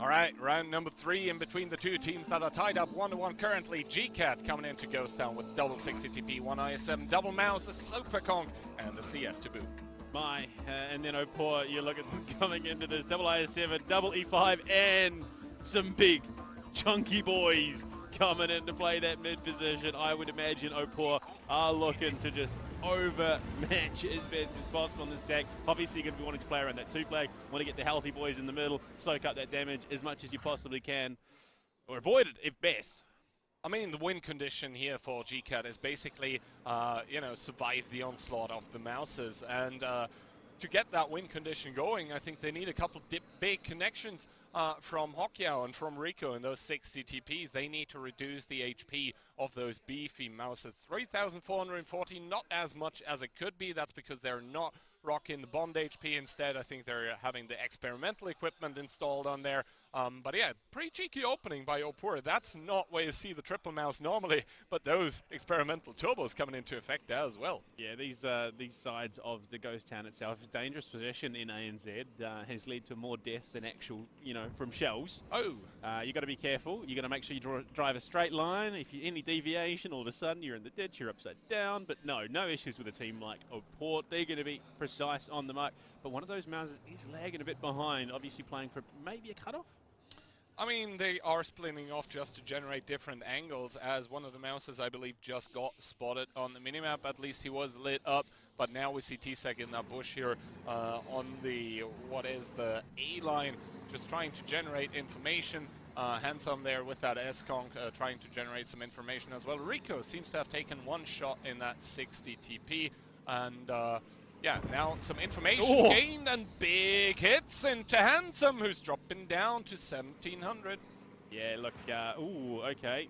All right, round number 3 in between the two teams that are tied up 1-1 currently. GCAT coming into Ghost Town with double 60 TP, 1 IS7, double mouse, a Super Conk, and the CS to boot. And then Opor, you look at them coming into this double IS7, double E5, and some big chunky boys coming in to play that mid position. I would imagine Opor are looking to just overmatch as best as possible on this deck. Obviously, you're going to be wanting to play around that 2 flag, want to get the healthy boys in the middle, soak up that damage as much as you possibly can, or avoid it if best. I mean, the win condition here for GCAT is basically, you know, survive the onslaught of the Mouses. And to get that win condition going, I think they need a couple big connections from Hokyao and from Rico in those 60 TPs. They need to reduce the HP of those beefy Mouses. 3,440, not as much as it could be. That's because they're not rocking the Bond HP. Instead, I think they're having the experimental equipment installed on there. But yeah, pretty cheeky opening by Opor. That's not where you see the triple mouse normally, but those experimental turbos coming into effect as well. Yeah, these sides of the Ghost Town itself, dangerous position in ANZ, has led to more deaths than actual, you know, from shells. Oh. You got to be careful. You got to make sure you drive a straight line. If you any deviation, all of a sudden you're in the ditch, you're upside down. But no issues with a team like Opor. They're going to be precise on the mark. But one of those Mouses is lagging a bit behind, obviously playing for maybe a cutoff. I mean, they are splitting off just to generate different angles, as one of the Mouses, I believe, just got spotted on the minimap. At least he was lit up, but now we see T-Sec in that bush here on the, what is the A-line, just trying to generate information. Handsome there with that S-Conk, trying to generate some information as well. Rico seems to have taken 1 shot in that 60 TP, and yeah, now some information gained and big hits into Handsome, who's dropping down to 1,700. Yeah, look, okay.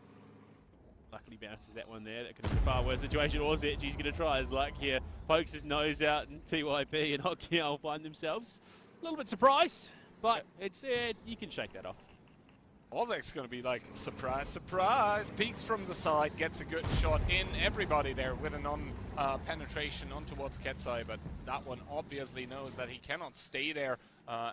Luckily bounces that one there. That could have been a far worse situation. Orzech, he's going to try his luck here. Pokes his nose out, and TYP and Hokyao find themselves a little bit surprised, but it's you can shake that off. Orzech's going to be like, surprise, surprise. Peeks from the side, gets a good shot in. Everybody there with a non-penetration on towards Ketsai, but that one obviously knows that he cannot stay there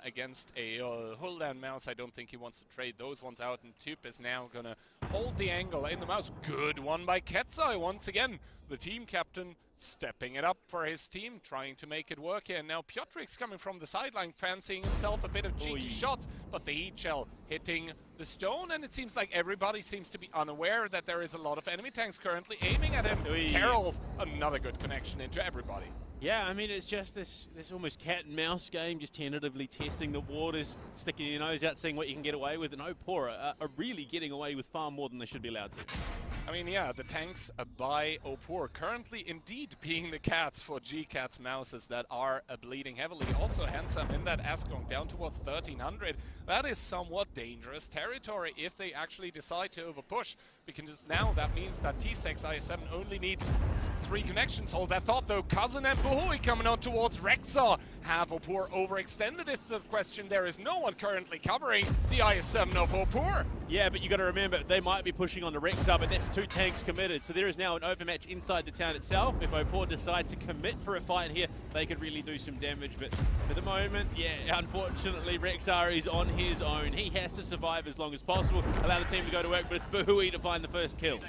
against a Huldan Mouse. I don't think he wants to trade those ones out, and Tup is now going to hold the angle in the Mouse. Good one by Ketsai once again. The team captain stepping it up for his team, trying to make it work here. And now Piotrik's coming from the sideline, fancying himself a bit of cheeky shots, but the heat shell hitting the stone, and it seems like everybody seems to be unaware that there is a lot of enemy tanks currently aiming at him. Carol, another good connection into everybody. Yeah, I mean, it's just this almost cat and mouse game, just tentatively testing the waters, sticking your nose out, seeing what you can get away with, and Opor are really getting away with far more than they should be allowed to. I mean, yeah, the tanks by Opor currently indeed being the cats for GCat's mouses that are bleeding heavily. Also Handsome in that SKLLER down towards 1300. That is somewhat dangerous territory if they actually decide to overpush, because now that means that T6 IS-7 only need 3 connections. Hold that thought though. Cousin and Buhui coming on towards Rexar. Have Opor overextended is the question. There is no one currently covering the IS-7 of Opor. Yeah, but you got to remember, they might be pushing on the Rexar, but that's 2 tanks committed. So there is now an overmatch inside the town itself. If Opor decide to commit for a fight here, they could really do some damage. But at the moment, yeah, unfortunately, Rexar is on his own. He has to survive as long as possible, allow the team to go to work, but it's Buhui to find the first kill.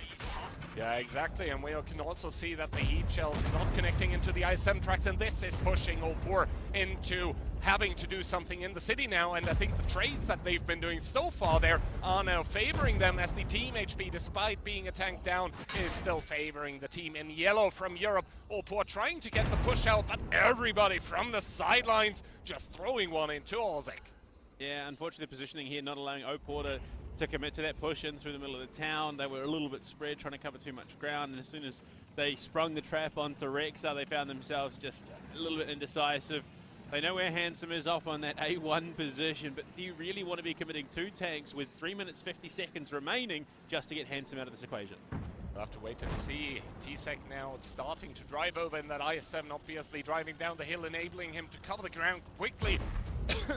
Yeah, exactly, and we can also see that the heat shells not connecting into the IS-7 tracks, and this is pushing Opor into having to do something in the city now, and I think the trades that they've been doing so far there are now favoring them, as the team HP, despite being a tank down, is still favoring the team in yellow from Europe. Opor trying to get the push out, but everybody from the sidelines just throwing one into Orzik. Yeah, unfortunately the positioning here not allowing Opor to commit to that push in through the middle of the town. They were a little bit spread, trying to cover too much ground, and as soon as they sprung the trap onto Rexar, they found themselves just a little bit indecisive. They know where Handsome is off on that A1 position, but do you really want to be committing 2 tanks with 3 minutes 50 seconds remaining just to get Handsome out of this equation? We'll have to wait and see. T-Sec now starting to drive over in that IS-7, obviously driving down the hill, enabling him to cover the ground quickly,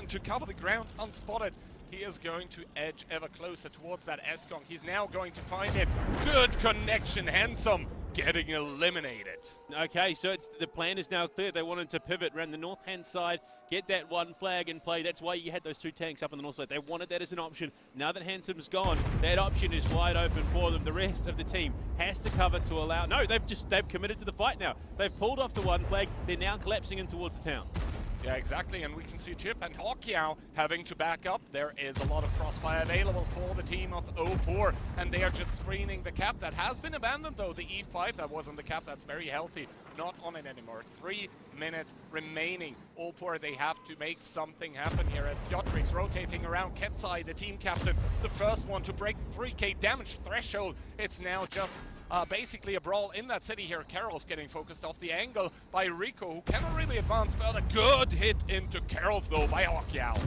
to cover the ground unspotted. He is going to edge ever closer towards that SKLLER. He's now going to find it. Good connection, Handsome getting eliminated. Okay, so the plan is now clear. They wanted to pivot around the north-hand side, get that 1 flag in play. That's why you had those 2 tanks up on the north side. They wanted that as an option. Now that Handsome's gone, that option is wide open for them. The rest of the team has to cover to allow... No, they've committed to the fight now. They've pulled off the 1 flag. They're now collapsing in towards the town. Yeah, exactly, and we can see Chip and Hawkyao having to back up. There is a lot of crossfire available for the team of Opor, and they are just screening the cap that has been abandoned, though. The E5 that was on the cap, that's very healthy. Not on it anymore. 3 minutes remaining. Opor, they have to make something happen here as Piotrik's rotating around Ketsai, the team captain, the first one to break the 3k damage threshold. It's now just... basically a brawl in that city here. Carol's getting focused off the angle by Rico, who cannot really advance further. Good hit into Carol, though, by Hawkyao.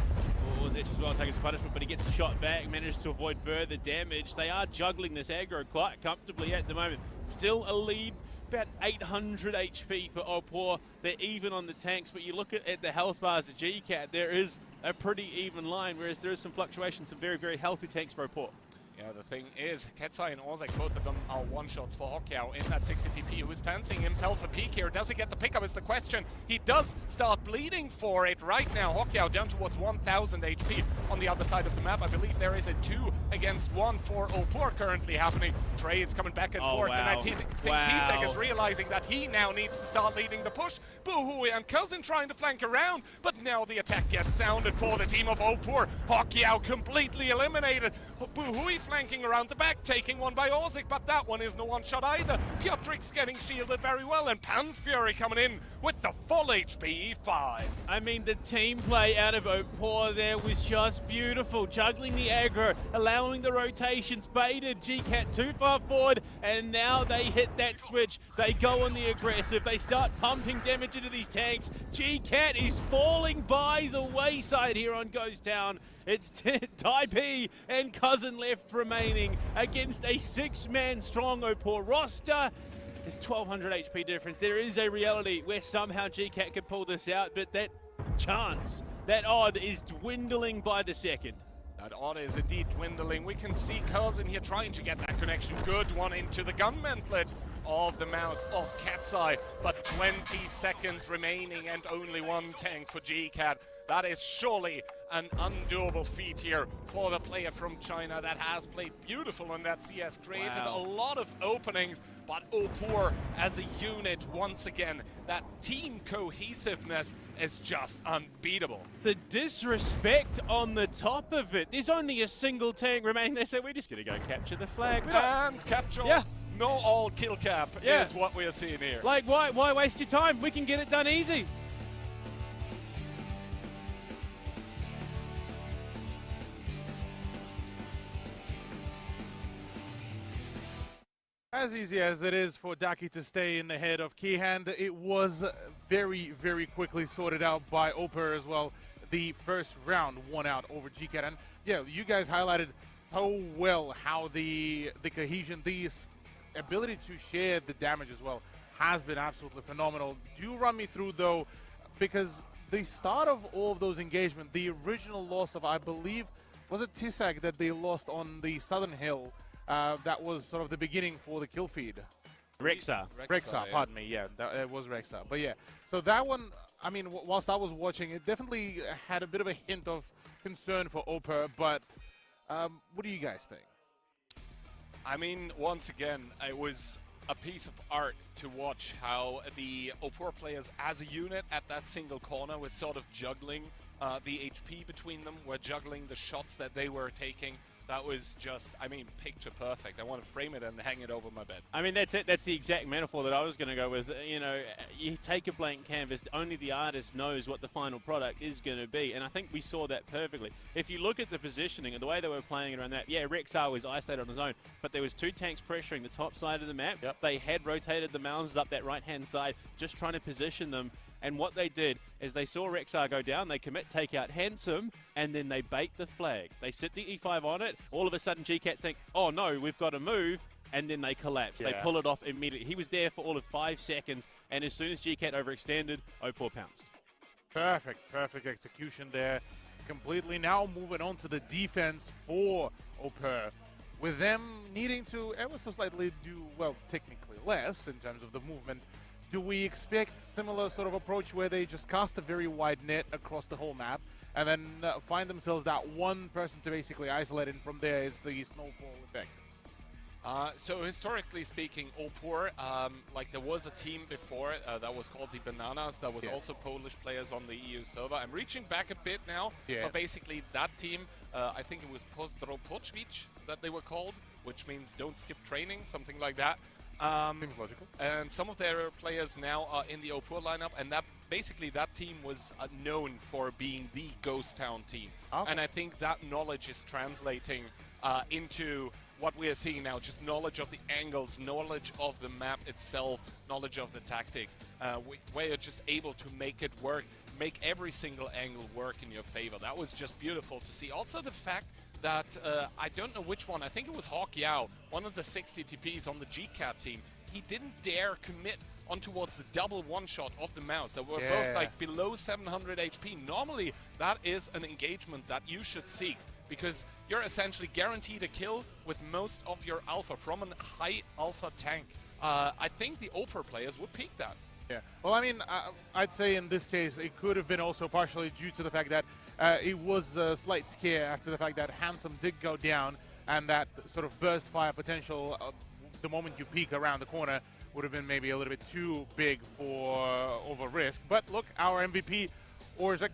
Zech as well takes a punishment, but he gets the shot back, manages to avoid further damage. They are juggling this aggro quite comfortably at the moment. Still a lead, about 800 HP for Opor. They're even on the tanks, but you look at the health bars of GCat, there is a pretty even line, whereas there is some fluctuation, some very, very healthy tanks for Opor. Yeah, the thing is, Ketsai and Orzik, both of them are one-shots for Hawkyao in that 60 TP, who is fancying himself a peek here. Does he get the pickup is the question. He does start bleeding for it right now. Hawkyao down towards 1,000 HP on the other side of the map. I believe there is a 2 against 1 for Opor currently happening. Trades coming back and forth, wow. and I think T-Sec is realizing that he now needs to start leading the push. Buhui and Cousin trying to flank around, but now the attack gets sounded for the team of Opor. Hawkyao completely eliminated. Buhui flanking around the back, taking one by Orzik, but that one isn't a one-shot either. Piotrik's getting shielded very well, and Pan's Fury coming in with the full HP E5. I mean, the team play out of Opor there was just beautiful. Juggling the aggro, allowing the rotations, baited GCat too far forward, and now they hit that switch. They go on the aggressive. They start pumping damage into these tanks. GCat is falling by the wayside here on Ghost Town. It's Tai P and Cousin left remaining against a 6-man strong Opor roster. There's 1,200 HP difference. There is a reality where somehow GCat could pull this out, but that chance, that odd is dwindling by the second. That odd is indeed dwindling. We can see Cousin here trying to get that connection. Good one into the gun mantlet of the mouse of Ketsai, but 20 seconds remaining and only 1 tank for GCat. That is surely an undoable feat here for the player from China that has played beautiful on that CS, created a lot of openings, but Opor as a unit, once again, that team cohesiveness is just unbeatable. The disrespect on the top of it. There's only a single tank remaining. They say, we're just going to go capture the flag. And capture. Yeah. No all kill cap is what we are seeing here. Like, why waste your time? We can get it done easy. As easy as it is for Daki to stay in the head of Keyhand, it was very, very quickly sorted out by Oper as well. The first round won out over GCAT. And yeah, you guys highlighted so well how the cohesion, the ability to share the damage as well has been absolutely phenomenal. Do run me through though, because the start of all of those engagements, the original loss of, I believe, was it Tisag that they lost on the Southern Hill? That was sort of the beginning for the kill feed. Rexa, yeah. Pardon me, yeah, it was Rexa. But yeah, so that one, I mean, whilst I was watching, it definitely had a bit of a hint of concern for Oper, but what do you guys think? I mean, once again, it was a piece of art to watch how the Oper players as a unit at that single corner was sort of juggling the HP between them, were juggling the shots that they were taking. That was just, I mean, picture perfect. I want to frame it and hang it over my bed. I mean, that's it. That's the exact metaphor that I was going to go with. You know, you take a blank canvas, only the artist knows what the final product is going to be. And I think we saw that perfectly. If you look at the positioning and the way they were playing it around that, yeah, Rexar was isolated on his own, but there was 2 tanks pressuring the top side of the map. Yep. They had rotated the mounds up that right-hand side, just trying to position them. And what they did is they saw Rexar go down, they commit, take out Handsome, and then they bait the flag. They sit the E5 on it. All of a sudden, GCAT think, oh no, we've got to move, and then they collapse. Yeah. They pull it off immediately. He was there for all of 5 seconds, and as soon as GCAT overextended, Oper pounced. Perfect execution there. Completely. Now moving on to the defense for Oper. With them needing to ever so slightly do, well, technically less in terms of the movement. Do we expect similar sort of approach where they just cast a very wide net across the whole map and then find themselves that one person to basically isolate, and from there it's the snowfall effect? So historically speaking, Oper, like there was a team before that was called the Bananas. That was also Polish players on the EU server. I'm reaching back a bit now, but basically that team, I think it was Pozdropochvich that they were called, which means don't skip training, something like that. Seems logical. And some of their players now are in the Oper lineup, and that basically that team was known for being the ghost town team. Okay. And I think that knowledge is translating into what we are seeing now, just knowledge of the angles, knowledge of the map itself, knowledge of the tactics, where you're just able to make it work, make every single angle work in your favor. That was just beautiful to see. Also the fact that, I don't know which one, I think it was Hawk Yao, one of the 60 TPs on the GCAT team, he didn't dare commit on towards the double one-shot of the mouse. They were both like below 700 HP. Normally, that is an engagement that you should seek, because you're essentially guaranteed a kill with most of your alpha from a high alpha tank. I think the Oper players would pick that. Yeah, well, I mean, I'd say in this case it could have been also partially due to the fact that it was a slight scare after the fact that Handsome did go down, and that sort of burst fire potential the moment you peek around the corner would have been maybe a little bit too big for over risk. But look, our MVP Orzik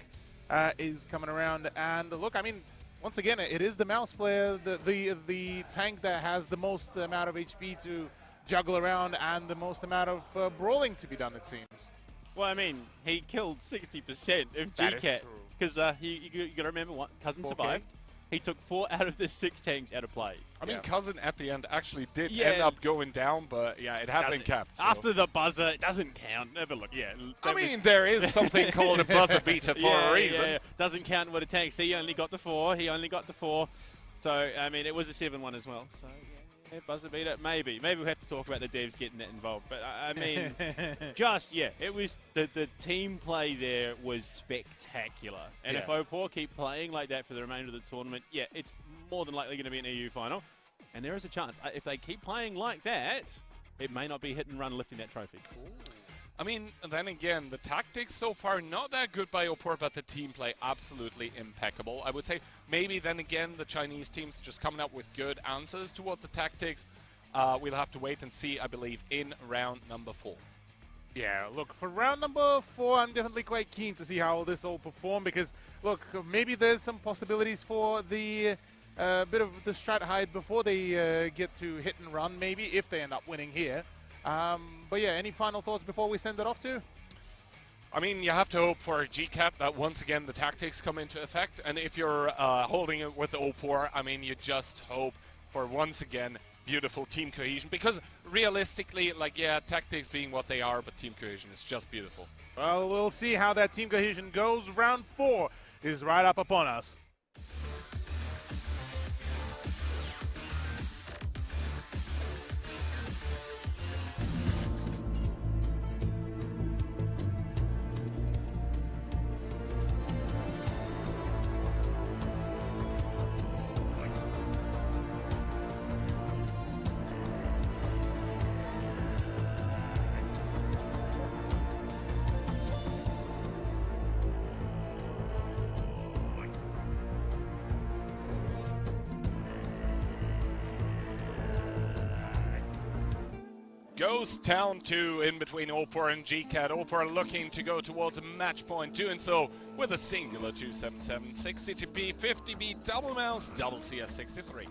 is coming around, and look, I mean, once again, it is the mouse player, the tank that has the most amount of HP to juggle around and the most amount of brawling to be done, it seems. Well, I mean, he killed 60% of GCAT, because you got to remember what Cousin survived. He took 4 out of the 6 tanks out of play. I mean, Cousin at the end actually did end up going down, but yeah, it had been capped. So. After the buzzer, it doesn't count. Never look. Yeah. I mean, there is something called a buzzer beater for a reason. Yeah. Doesn't count with a tank. See, he only got the 4. He only got the 4. So, I mean, it was a 7-1 as well. So, yeah, buzzer beater. Maybe we'll have to talk about the devs getting that involved. But, I mean, it was the team play there was spectacular. And if Oper keep playing like that for the remainder of the tournament, it's more than likely going to be an EU final. And there is a chance. If they keep playing like that, it may not be hit and run lifting that trophy. Ooh. I mean, then again, the tactics so far not that good by Oper, but the team play absolutely impeccable. I would say maybe then again the Chinese teams just coming up with good answers towards the tactics. We'll have to wait and see, I believe, in round number 4. Yeah, look, for round number 4, I'm definitely quite keen to see how this all perform, because, look, maybe there's some possibilities for the bit of the strat hide before they get to hit and run, maybe, if they end up winning here. But yeah, any final thoughts before we send it off to? I mean, you have to hope for GCAT that once again the tactics come into effect, and if you're holding it with Oper, I mean, you just hope for once again beautiful team cohesion, because realistically, like, yeah, tactics being what they are, but team cohesion is just beautiful. Well, we'll see how that team cohesion goes. Round 4 is right up upon us. Ghost Town 2 in between Opor and GCAT. Opor looking to go towards a match point, doing so with a singular 277, 60 TP, 50B, double mouse, double CS 63.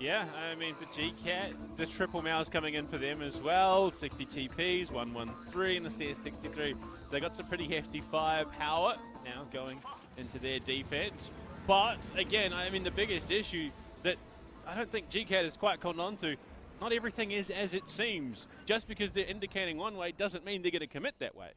Yeah, I mean, for GCAT, the triple mouse coming in for them as well. 60 TPs, 113 in the CS 63. They got some pretty hefty firepower now going into their defense. But again, I mean, the biggest issue that I don't think GCAT is quite caught on to, not everything is as it seems. Just because they're indicating one way doesn't mean they're going to commit that way.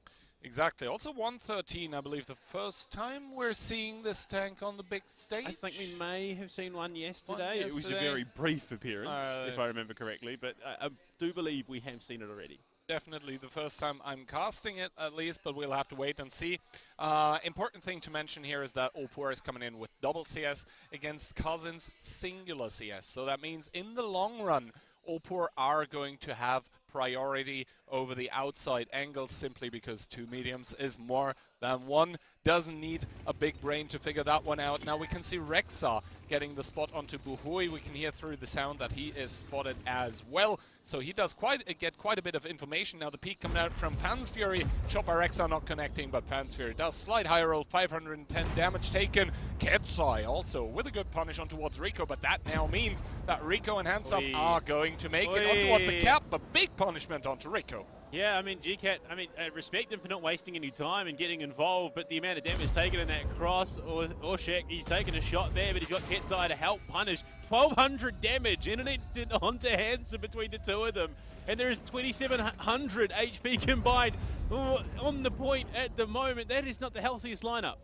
Exactly. Also 113, I believe, the first time we're seeing this tank on the big stage. I think we may have seen one yesterday. It was a very brief appearance, if I remember correctly, but I do believe we have seen it already. Definitely the first time I'm casting it, at least, but we'll have to wait and see. Important thing to mention here is that Opor is coming in with double CS against Cousins singular CS. So that means in the long run, Opor are going to have priority over the outside angles, simply because 2 mediums is more than 1. Doesn't need a big brain to figure that one out. Now we can see Rexa getting the spot onto Buhui. We can hear through the sound that he is spotted as well. So he does get quite a bit of information. Now the peak coming out from Pan's Fury. Shot by Rexa not connecting, but Pan's Fury does. Slight high roll, 510 damage taken. Ketsai also with a good punish on towards Rico, but that now means that Rico and Handsome are going to make it on towards the cap, but big punishment onto Rico. Yeah, I mean, GCAT, I mean, respect him for not wasting any time and getting involved, but the amount of damage taken in that cross, Orshak, he's taken a shot there, but he's got Ketsai to help punish. 1,200 damage in an instant onto Handsome between the two of them. And there is 2,700 HP combined on the point at the moment. That is not the healthiest lineup.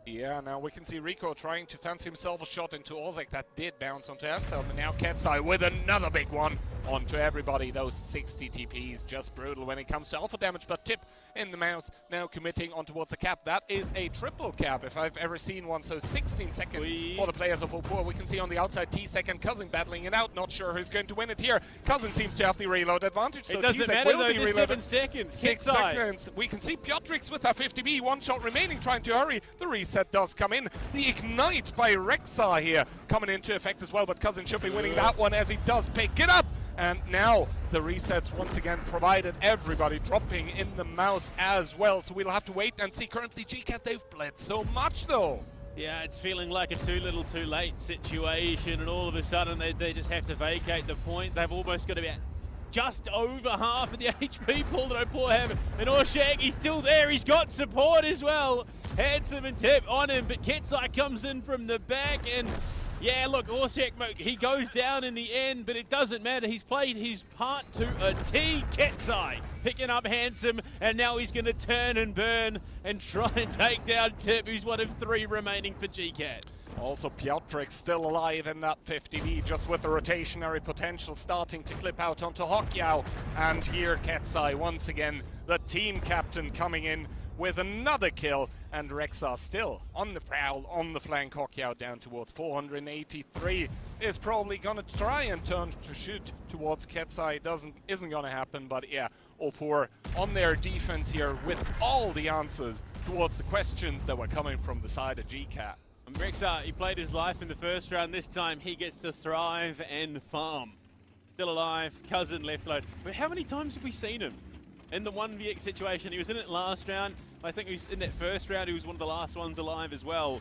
Yeah, now we can see Rico trying to fancy himself a shot into Ozek. That did bounce onto Handsome, and now Ketsai with another big one onto everybody. Those 60 TPs, just brutal when it comes to alpha damage, but Tip in the mouse now committing on towards the cap. That is a triple cap if I've ever seen one, so 16 seconds for the players of Opor. We can see on the outside T-Sec and Cousin battling it out. Not sure who's going to win it here. Cousin seems to have the reload advantage, so it doesn't matter though, there's 7 seconds. 6 seconds. We can see Piotrix with that 50B, 1 shot remaining, trying to hurry. The reset does come in. The ignite by Rexa here coming into effect as well, but Cousin should be winning that one as he does pick it up. And now the resets once again provided, everybody dropping in the mouse as well. So we'll have to wait and see. Currently GCAT, they've bled so much though. Yeah, it's feeling like a too little too late situation, and all of a sudden they just have to vacate the point. They've almost got about just over half of the HP pool that Opor have. And Orshak, he's still there, he's got support as well. Handsome and Tip on him, but Ketsai comes in from the back, and yeah, look, Orshak, he goes down in the end, but it doesn't matter. He's played his part to a T. Ketsai picking up Handsome, and now he's going to turn and burn and try and take down Tip, who's one of 3 remaining for GCAT. Also Piotrix still alive in that 50B, just with the rotationary potential starting to clip out onto Hokyao. And here Ketsai once again, the team captain, coming in with another kill, and Rexa still on the prowl, on the flank. Hokyao down towards 483 is probably gonna try and turn to shoot towards Ketsai. Isn't gonna happen, but yeah, Opor on their defense here with all the answers towards the questions that were coming from the side of GCAT. And Rexa, he played his life in the first round. This time he gets to thrive and farm. Still alive, Cousin left alone. But how many times have we seen him in the 1vx situation? He was in it last round. I think he was in that first round. He was one of the last ones alive as well.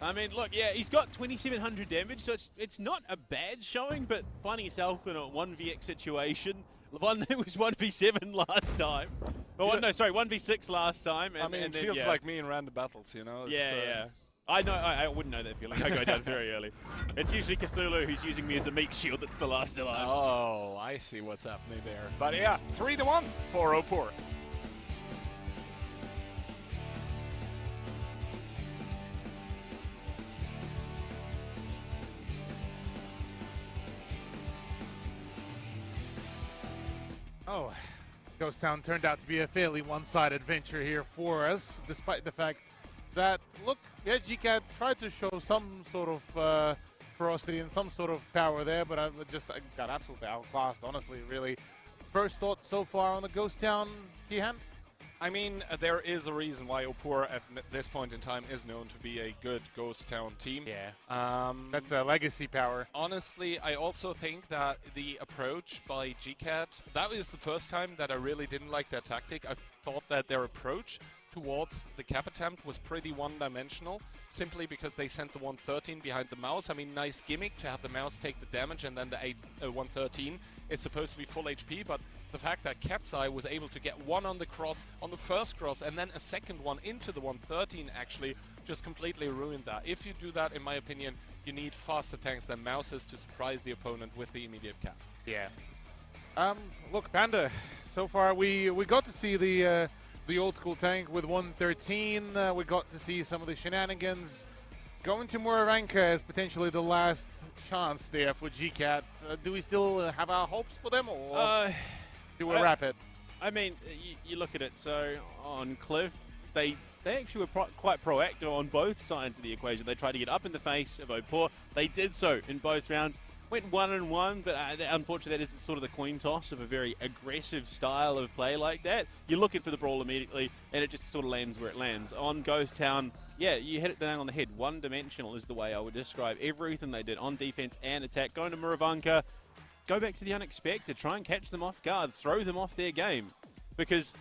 I mean, look, yeah, he's got 2,700 damage, so it's not a bad showing, but finding yourself in a 1vx situation. It was 1v7 last time. Oh, no, sorry, 1v6 last time. And, I mean, it feels like me in random battles, you know? Yeah. I know, I wouldn't know that feeling. I go down very early. It's usually Cthulhu who's using me as a meat shield that's the last alive. Oh, I see what's happening there. But yeah, 3-1 for Opor. Oh, Ghost Town turned out to be a fairly one-sided venture here for us, despite the fact that, look, yeah, GCAT tried to show some sort of ferocity and some sort of power there, but I got absolutely outclassed, honestly, really. First thoughts so far on the Ghost Town, Kihan? I mean, there is a reason why Opor at this point in time is known to be a good Ghost Town team. Yeah. That's the legacy power. Honestly, I also think that the approach by GCAT, that is the first time that I really didn't like their tactic. I thought that their approach towards the cap attempt was pretty one-dimensional, simply because they sent the 113 behind the mouse. I mean, nice gimmick to have the mouse take the damage, and then the 113 is supposed to be full HP, but the fact that Cat's Eye was able to get one on the cross, on the first cross, and then a second one into the 113 actually just completely ruined that. If you do that, in my opinion, you need faster tanks than mouses to surprise the opponent with the immediate cap. Yeah. Look, Panda, so far we got to see the old school tank with 113. We got to see some of the shenanigans. Going to Moravanka as potentially the last chance there for GCAT. Do we still have our hopes for them, or do we wrap it? I mean, you look at it, so on Cliff, they actually were quite proactive on both sides of the equation. They tried to get up in the face of Opor. They did so in both rounds. Went 1-1, but unfortunately that is sort of the coin toss of a very aggressive style of play like that. You're looking for the brawl immediately, and it just sort of lands where it lands. On Ghost Town, yeah, you hit it down on the head. One-dimensional is the way I would describe everything they did on defense and attack. Going to Moravanka, go back to the unexpected. Try and catch them off guard. Throw them off their game, because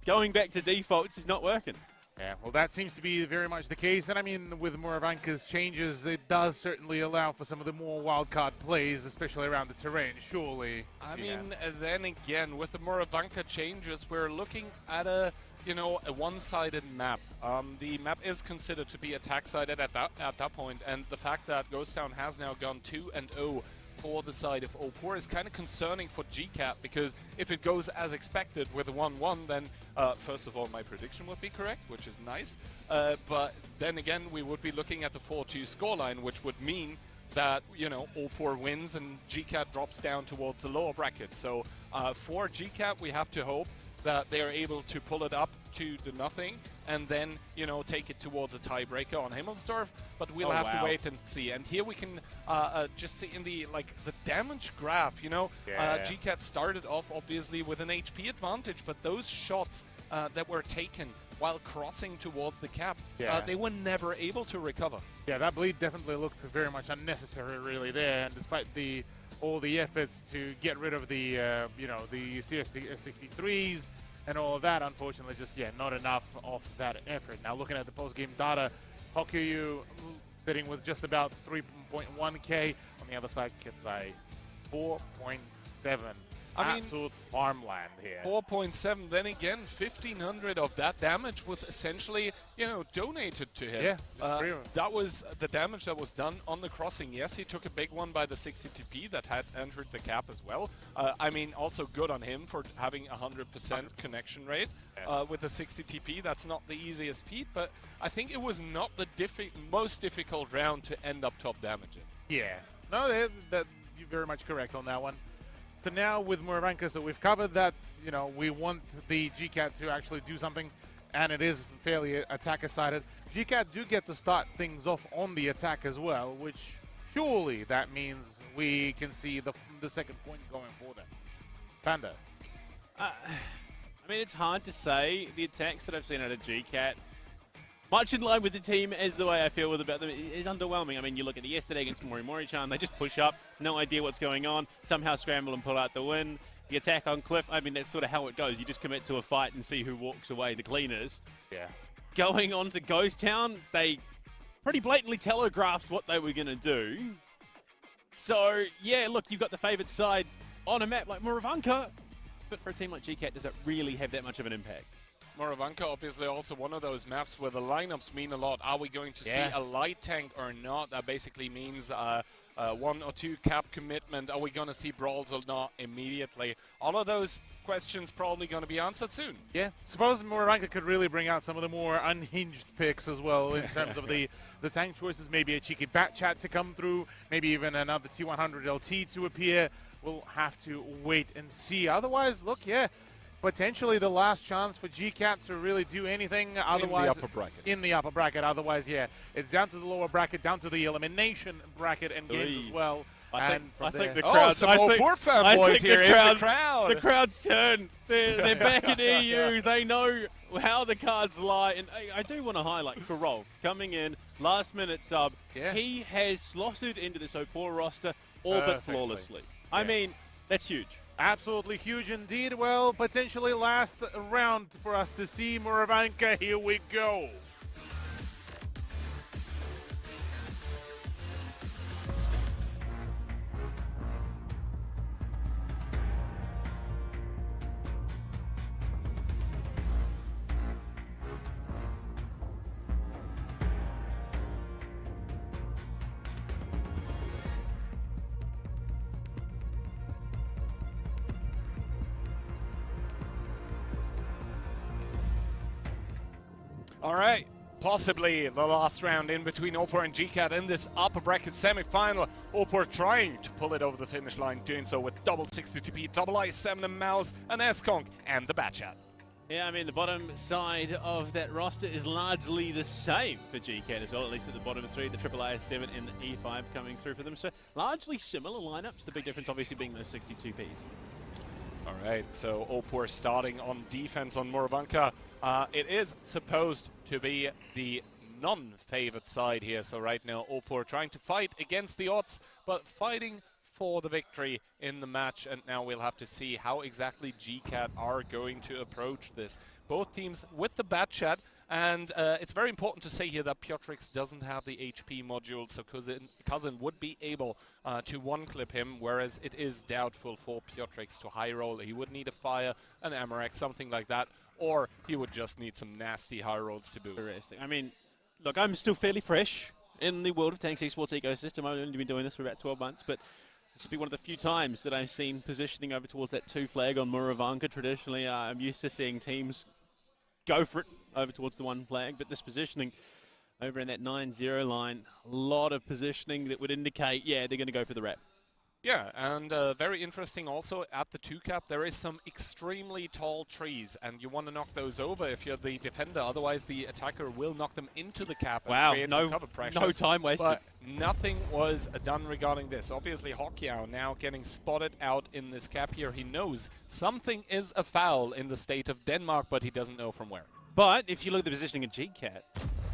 going back to defaults is not working. Yeah, well, that seems to be very much the case. And I mean, with Moravanka's changes, it does certainly allow for some of the more wildcard plays, especially around the terrain, surely. I mean, then again, with the Moravanka changes, we're looking at a one-sided map. The map is considered to be attack-sided at that point, and the fact that Ghost Town has now gone 2-0 for the side of Opor is kind of concerning for GCAT, because if it goes as expected with a 1-1, then first of all my prediction would be correct, which is nice, but then again we would be looking at the 4-2 scoreline, which would mean that, Opor wins and GCAT drops down towards the lower bracket. So for GCAT, we have to hope that they are able to pull it up to the nothing and then, take it towards a tiebreaker on Himmelsdorf, but we'll have to wait and see. And here we can just see in the damage graph, GCAT started off obviously with an HP advantage, but those shots that were taken while crossing towards the cap, they were never able to recover. Yeah, that bleed definitely looked very much unnecessary really there, and despite all the efforts to get rid of the the CS63s and all of that, unfortunately just not enough of that effort. Now looking at the post-game data, Hokuyu sitting with just about 3.1k. On the other side, Kitsai 4.7. Absolute farmland here. 4.7. Then again, 1,500 of that damage was essentially, donated to him. Yeah, that was the damage that was done on the crossing. Yes, he took a big one by the 60 TP that had entered the cap as well. Also good on him for having 100% connection rate with the 60 TP. That's not the easiest feat, but I think it was not the most difficult round to end up top damage in. Yeah. No, you're very much correct on that one. So now with Moravanka, so we've covered that, we want the GCAT to actually do something, and it is fairly attacker-sided. GCAT do get to start things off on the attack as well, which surely that means we can see the second point going for them. Panda. It's hard to say. The attacks that I've seen out of GCAT, much in line with the team as the way I feel about them, is underwhelming. You look at the yesterday against Mori-Mori-chan, they just push up, no idea what's going on, somehow scramble and pull out the win. The attack on Cliff, that's sort of how it goes. You just commit to a fight and see who walks away the cleanest. Yeah. Going on to Ghost Town, they pretty blatantly telegraphed what they were going to do. So, yeah, look, you've got the favoured side on a map like Moravanka, but for a team like GCAT, does it really have that much of an impact? Moravanka, obviously also one of those maps where the lineups mean a lot. Are we going to see a light tank or not? That basically means 1 or 2 cap commitment. Are we going to see brawls or not immediately? All of those questions probably going to be answered soon. Yeah, suppose Moravanka could really bring out some of the more unhinged picks as well in terms of the tank choices. Maybe a cheeky bat chat to come through, maybe even another T100 LT to appear. We'll have to wait and see. Otherwise, look, yeah, potentially the last chance for GCAT to really do anything. Otherwise, in the upper bracket. In the upper bracket. Otherwise, yeah, it's down to the lower bracket, down to the elimination bracket and games as well. I think the crowd. Some more poor fanboys here in the crowd. The crowd's turned. They're back in EU. They know how the cards lie. And I do want to highlight Karol coming in, last minute sub. Yeah. He has slotted into this Opor roster all but flawlessly. Yeah. I mean, that's huge. Absolutely huge indeed. Well, potentially last round for us to see Moravanka. Here we go. All right, possibly the last round in between Opor and GCAT in this upper bracket semi-final. Opor trying to pull it over the finish line, doing so with double 60 TP, double I7 and Mouse, and S-Konk, and the Batchat. Yeah, I mean, the bottom side of that roster is largely the same for GCAT as well, at least at the bottom 3, the triple IS7 and the E5 coming through for them. So largely similar lineups, the big difference obviously being those 62 Ps. All right, so Opor starting on defense on Moravanka. It is supposed to be the non-favored side here, so right now Opor trying to fight against the odds, but fighting for the victory in the match, and now we'll have to see how exactly GCAT are going to approach this. Both teams with the Batchat, and it's very important to say here that Piotrix doesn't have the HP module, so Cousin would be able to one-clip him, whereas it is doubtful for Piotrix to high roll. He would need a Fire, an Amarex, something like that, or he would just need some nasty high rolls to boot. Interesting. I mean, look, I'm still fairly fresh in the World of Tanks esports ecosystem. I've only been doing this for about 12 months, but this will be one of the few times that I've seen positioning over towards that 2 flag on Moravanka. Traditionally, I'm used to seeing teams go for it over towards the 1 flag, but this positioning over in that 9-0 line, a lot of positioning that would indicate, yeah, they're going to go for the wrap. Yeah, and very interesting also at the 2 cap, there is some extremely tall trees, and you want to knock those over if you're the defender, otherwise the attacker will knock them into the cap and create some cover pressure. No time wasted. But nothing was done regarding this. Obviously, Hokyao now getting spotted out in this cap here. He knows something is a foul in the state of Denmark, but he doesn't know from where. But if you look at the positioning of GCAT,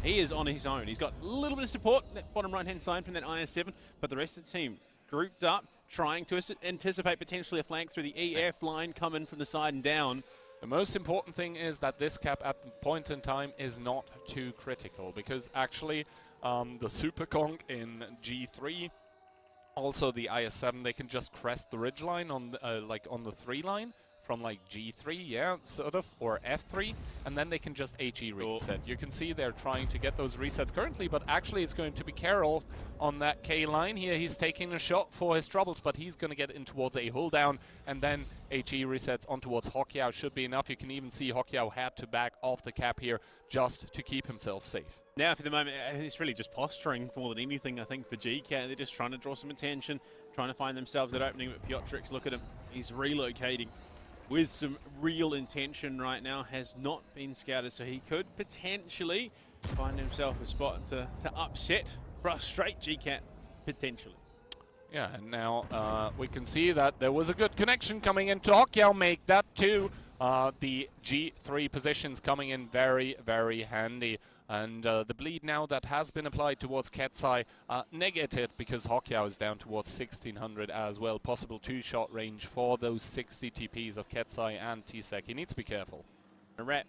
he is on his own. He's got a little bit of support, that bottom right-hand side from that IS7, but the rest of the team grouped up, trying to anticipate potentially a flank through the EF line coming from the side and down. The most important thing is that this cap at the point in time is not too critical, because actually the Super Konk in G3, also the IS7, they can just crest the ridgeline on the, like on the 3 line from like G3, yeah, sort of, or F3, and then they can just HE reset. You can see they're trying to get those resets currently, but actually it's going to be Karol on that K line here. He's taking a shot for his troubles, but he's going to get in towards a hull down, and then HE resets on towards Hokyao should be enough. You can even see Hokyao had to back off the cap here just to keep himself safe. Now for the moment, it's really just posturing more than anything, I think, for GCAT. They're just trying to draw some attention, trying to find themselves at opening with Piotrix. Look at him, he's relocating with some real intention right now, has not been scouted, so he could potentially find himself a spot to upset, frustrate GCAT, potentially. Yeah, and now we can see that there was a good connection coming into Hokyao, make that too. The G3 positions coming in very, very handy. And the bleed now that has been applied towards Ketsai, negative because Hokyao is down towards 1600 as well. Possible 2-shot range for those 60 TPs of Ketsai and T-Sec. He needs to be careful. A wrap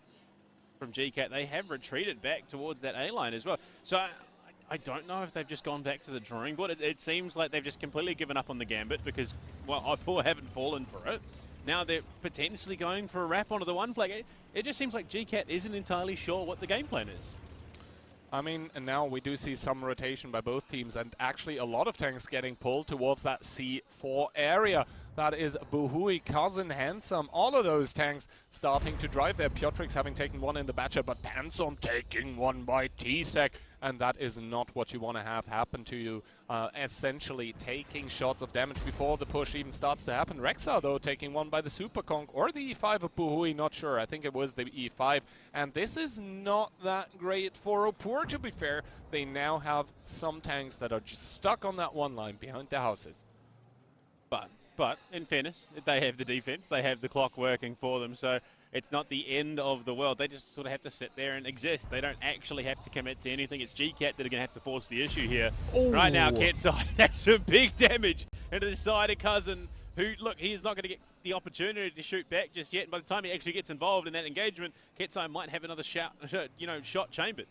from GCAT. They have retreated back towards that A-line as well. So I don't know if they've just gone back to the drawing board. It seems like they've just completely given up on the gambit because, well, Opor haven't fallen for it. Now they're potentially going for a wrap onto the one flag. It just seems like GCAT isn't entirely sure what the game plan is. I mean, and now we do see some rotation by both teams, and actually a lot of tanks getting pulled towards that C4 area. That is Buhui, Cousin, Handsome, all of those tanks starting to drive there. Piotrix having taken one in the Batcher, but Pansom taking one by T-Sec. And that is not what you want to have happen to you. Essentially taking shots of damage before the push even starts to happen. Rexa, though, taking one by the Super Conk or the E5 of Buhui, not sure. I think it was the E5. And this is not that great for Opur, to be fair. They now have some tanks that are just stuck on that one line behind the houses. But in fairness, they have the defense, they have the clock working for them, so it's not the end of the world. They just sort of have to sit there and exist. They don't actually have to commit to anything. It's GCAT that are going to have to force the issue here. Ooh. Right now, Ketsai, that's some big damage into the side of Cousin, who, look, he's not going to get the opportunity to shoot back just yet. And by the time he actually gets involved in that engagement, Ketsai might have another shot chambered.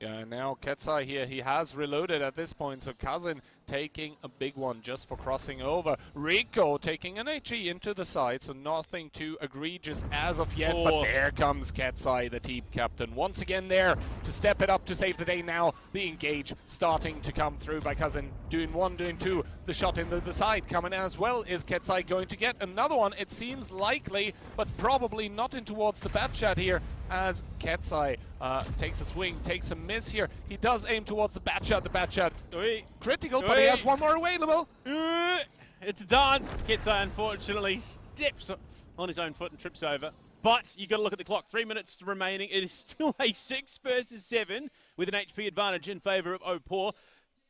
Yeah, now Ketsai here, he has reloaded at this point, so Cousin taking a big one just for crossing over. Rico taking an HE into the side, so nothing too egregious as of yet, but there comes Ketsai, the team captain, once again there to step it up to save the day. Now the engage starting to come through by Cousin, doing one, doing two. The shot into the side coming as well. Is Ketsai going to get another one? It seems likely, but probably not in towards the Batchat here, as Ketsai takes a swing, takes a miss here. He does aim towards the Batchat. The Batchat critical, but he has one more available. It's a dance. Ketsai unfortunately steps on his own foot and trips over. But you got to look at the clock. 3 minutes remaining. It is still a 6 versus 7 with an HP advantage in favor of Opur.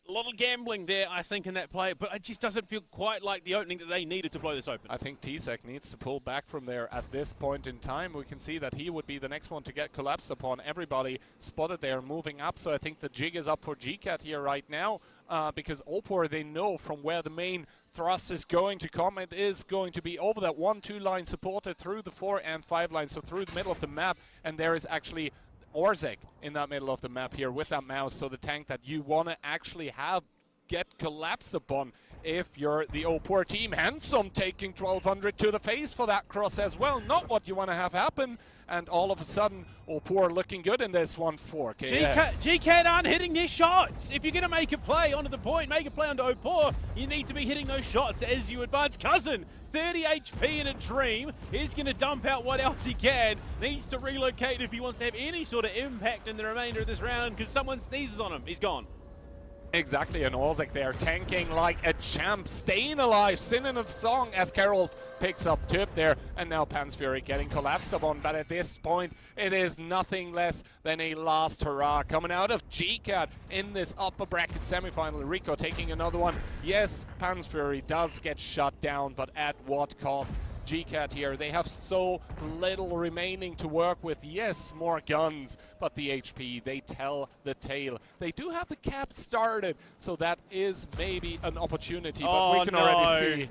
A lot of gambling there, I think, in that play, but it just doesn't feel quite like the opening that they needed to blow this open. I think T-Sec needs to pull back from there at this point in time. We can see that he would be the next one to get collapsed upon. Everybody spotted there moving up, so I think the jig is up for GCAT here right now, because Opur, they know from where the main thrust is going to come. It is going to be over that 1-2 line, supported through the 4 and 5 line, so through the middle of the map, and there is actually Orzek in that middle of the map here with that mouse, so the tank that you want to actually have get collapsed upon if you're the Opur team. Handsome taking 1200 to the face for that cross as well. Not what you want to have happen. And all of a sudden, Opur looking good in this one. 4K. GCAT aren't hitting their shots. If you're going to make a play onto the point, make a play onto Opur, you need to be hitting those shots as you advance. Cousin, 30 HP in a dream, is going to dump out what else he can. Needs to relocate if he wants to have any sort of impact in the remainder of this round, because someone sneezes on him. He's gone. Exactly, and Orzek there tanking like a champ, staying alive, singing the song as Carol picks up tip there, and now Pan's Fury getting collapsed upon, but at this point it is nothing less than a last hurrah coming out of GCAT in this upper bracket semifinal. Rico taking another one. Yes, Pan's Fury does get shut down, but at what cost? GCAT here, they have so little remaining to work with. Yes, more guns, but the HP, they tell the tale. They do have the cap started, so that is maybe an opportunity, but we can already see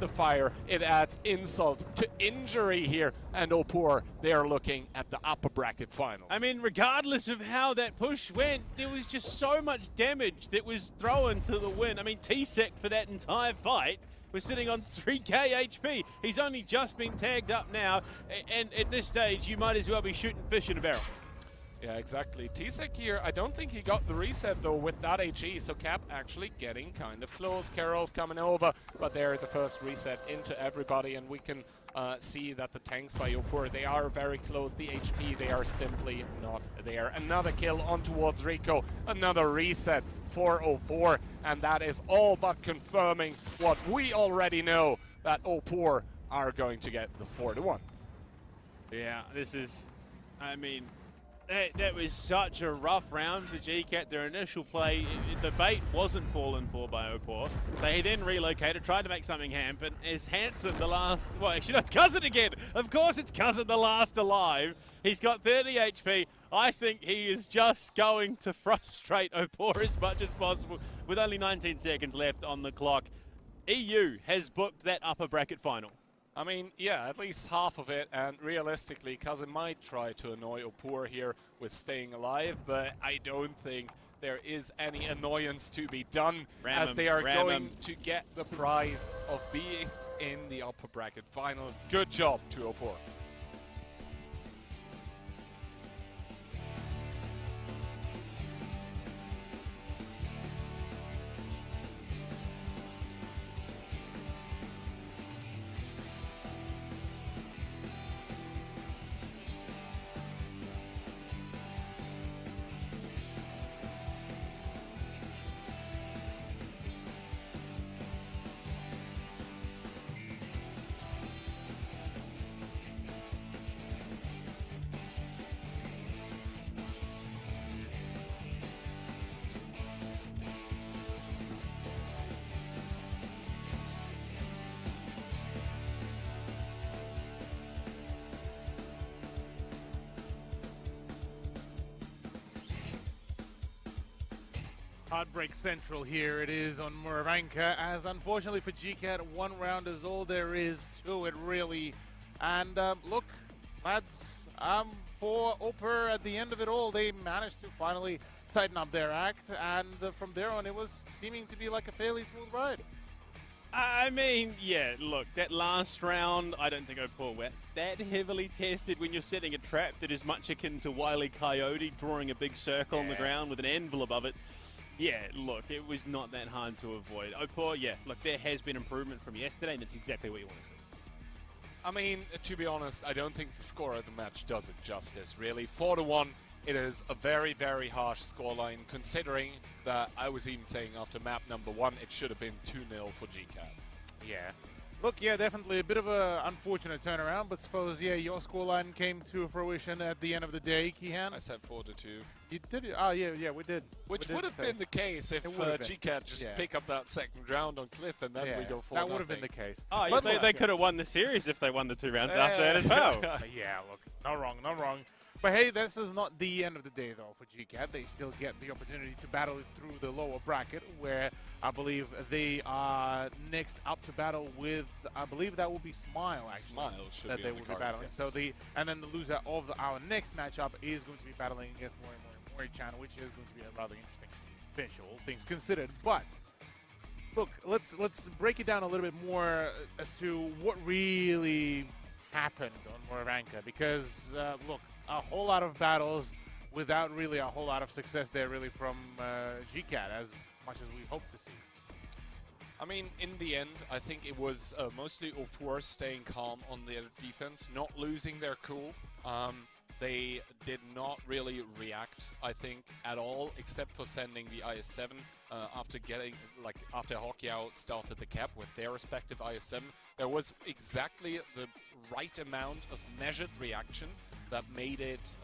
the fire. It adds insult to injury here, and Opur, they are looking at the upper bracket finals. I mean, regardless of how that push went, there was just so much damage that was thrown to the win. I mean, T-Sec for that entire fight was sitting on 3k HP. He's only just been tagged up now, and at this stage, you might as well be shooting fish in a barrel. Yeah, exactly. T-Sec here, I don't think he got the reset, though, with that HE, so Cap actually getting kind of close. Karol coming over, but they're the first reset into everybody, and we can see that the tanks by Opur, they are very close. The HP, they are simply not there. Another kill on towards Rico, another reset for Opur, and that is all but confirming what we already know, that Opur are going to get the 4-1. Yeah, this is, I mean, that was such a rough round for GCAT. Their initial play, the bait wasn't fallen for by Opur. They then relocated, tried to make something happen. Is Hanson the last, well, actually no, it's Cousin again. Of course it's Cousin, the last alive. He's got 30 HP. I think he is just going to frustrate Opur as much as possible with only 19 seconds left on the clock. EU has booked that upper bracket final. I mean, yeah, at least half of it, and realistically, Cousin might try to annoy Opur here with staying alive, but I don't think there is any annoyance to be done, as they are going to get the prize of being in the upper bracket final. Good job to Opor. Heartbreak Central here it is on Muravanka, as unfortunately for GCAT, one round is all there is to it, really. And look, lads, for Oper at the end of it all, they managed to finally tighten up their act, and from there on, it was seeming to be like a fairly smooth ride. I mean, yeah, look, that last round, I don't think Opor were that heavily tested when you're setting a trap that is much akin to Wile E. Coyote drawing a big circle on the ground with an anvil above it. Yeah, look, it was not that hard to avoid. Opor, yeah, look, there has been improvement from yesterday, and that's exactly what you want to see. I mean, to be honest, I don't think the score of the match does it justice, really. 4-1, it is a very, very harsh scoreline, considering that I was even saying after map number 1, it should have been 2-0 for GCAT. Yeah. Look, yeah, definitely a bit of an unfortunate turnaround, but suppose, yeah, your scoreline came to fruition at the end of the day, Kihan. I said 4-2. You did? Oh, yeah, we did. Which would have been the case if GCAT just pick up that second round on Cliff and then we go 4-0. That would have been the case. Oh, yeah, they could have won the series if they won the 2 rounds after that as well. Yeah, look, not wrong. But hey, this is not the end of the day, though, for GCAT. They still get the opportunity to battle through the lower bracket, where I believe they are next up to battle with, I believe that will be Smile, actually. Smile should that be they on will the be cards, battling. yes. So and then the loser of our next matchup is going to be battling against Mori-chan, which is going to be a rather interesting finish, all things considered. But look, let's break it down a little bit more as to what really happened on Muravanka, because look, a whole lot of battles without really a whole lot of success there, really, from GCAT, as much as we hope to see. I mean, in the end, I think it was mostly Opor staying calm on their defense, not losing their cool. They did not really react, I think, at all, except for sending the IS-7 after Hokiao started the cap with their respective IS-7. There was exactly the right amount of measured reaction that made it,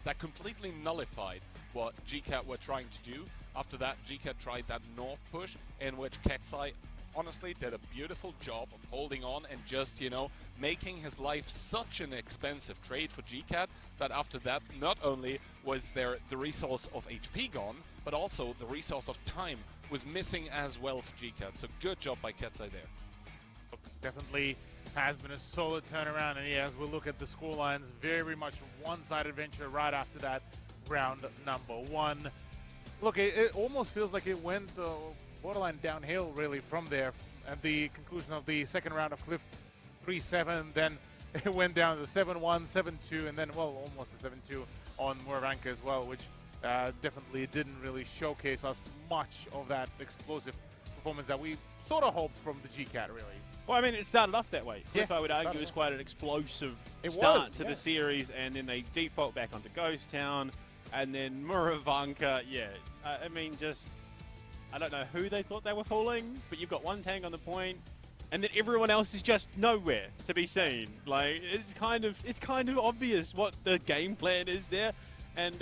that completely nullified what GCAT were trying to do. After that, GCAT tried that north push, in which Ketsai honestly did a beautiful job of holding on and just, making his life such an expensive trade for GCAT that after that, not only was there the resource of HP gone, but also the resource of time was missing as well for GCAT. So good job by Ketsai there. Definitely has been a solid turnaround, and as we look at the scorelines, very much one-sided adventure right after that round number 1. Look, it almost feels like it went borderline downhill, really, from there. At the conclusion of the second round of Cliff 3-7, then it went down to 7-1, 7-2, and then, well, almost a 7-2 on Muravanka as well, which definitely didn't really showcase us much of that explosive performance that we sort of hoped from the GCAT, really. Well, I mean, it started off that way. Yeah, Cliff, I would argue, was quite an explosive It start was, to the series, and then they default back onto Ghost Town, and then Muravanka, I mean, just, I don't know who they thought they were fooling, but you've got one tank on the point, and then everyone else is just nowhere to be seen. Like, it's kind of obvious what the game plan is there, and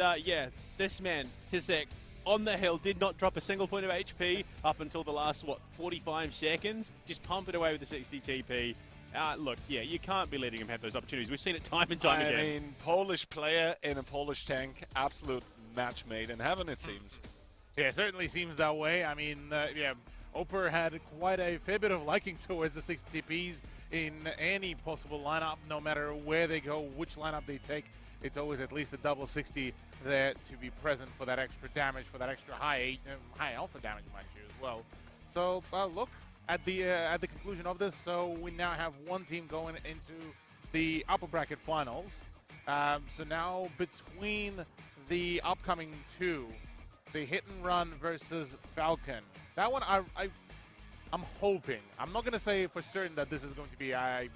this man, Tisek, on the hill, did not drop a single point of HP up until the last, 45 seconds. Just pump it away with the 60 TP. Look, you can't be letting him have those opportunities. We've seen it time and time again. I mean, Polish player in a Polish tank, absolute match made in heaven, it seems. Yeah, it certainly seems that way. I mean, Oper had quite a fair bit of liking towards the 60 TPs in any possible lineup, no matter where they go, which lineup they take. It's always at least a double 60 there to be present for that extra damage, for that extra high alpha damage, mind you, as well. So, look, at the conclusion of this. So we now have one team going into the upper bracket finals. So now between the upcoming two, the Hit and Run versus Falcon. That one, I'm hoping. I'm not going to say for certain that this is going to be a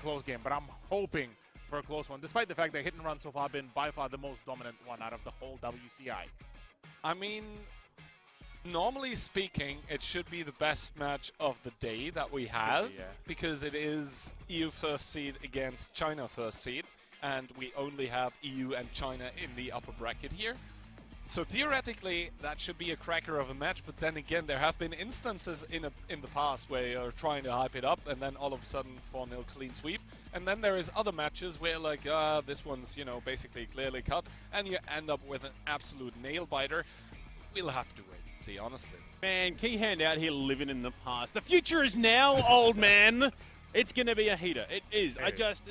close game, but I'm hoping for a close one, despite the fact that Hit and Run so far been by far the most dominant one out of the whole WCI. I mean, normally speaking, it should be the best match of the day that we have, because it is EU first seed against China first seed, and we only have EU and China in the upper bracket here. So theoretically, that should be a cracker of a match, but then again, there have been instances in the past where you're trying to hype it up, and then all of a sudden 4-0 clean sweep. And then there is other matches where like, this one's, basically clearly cut, and you end up with an absolute nail-biter. We'll have to wait and see, honestly. Man, Keyhand out here living in the past. The future is now, old man! It's going to be a heater. It is.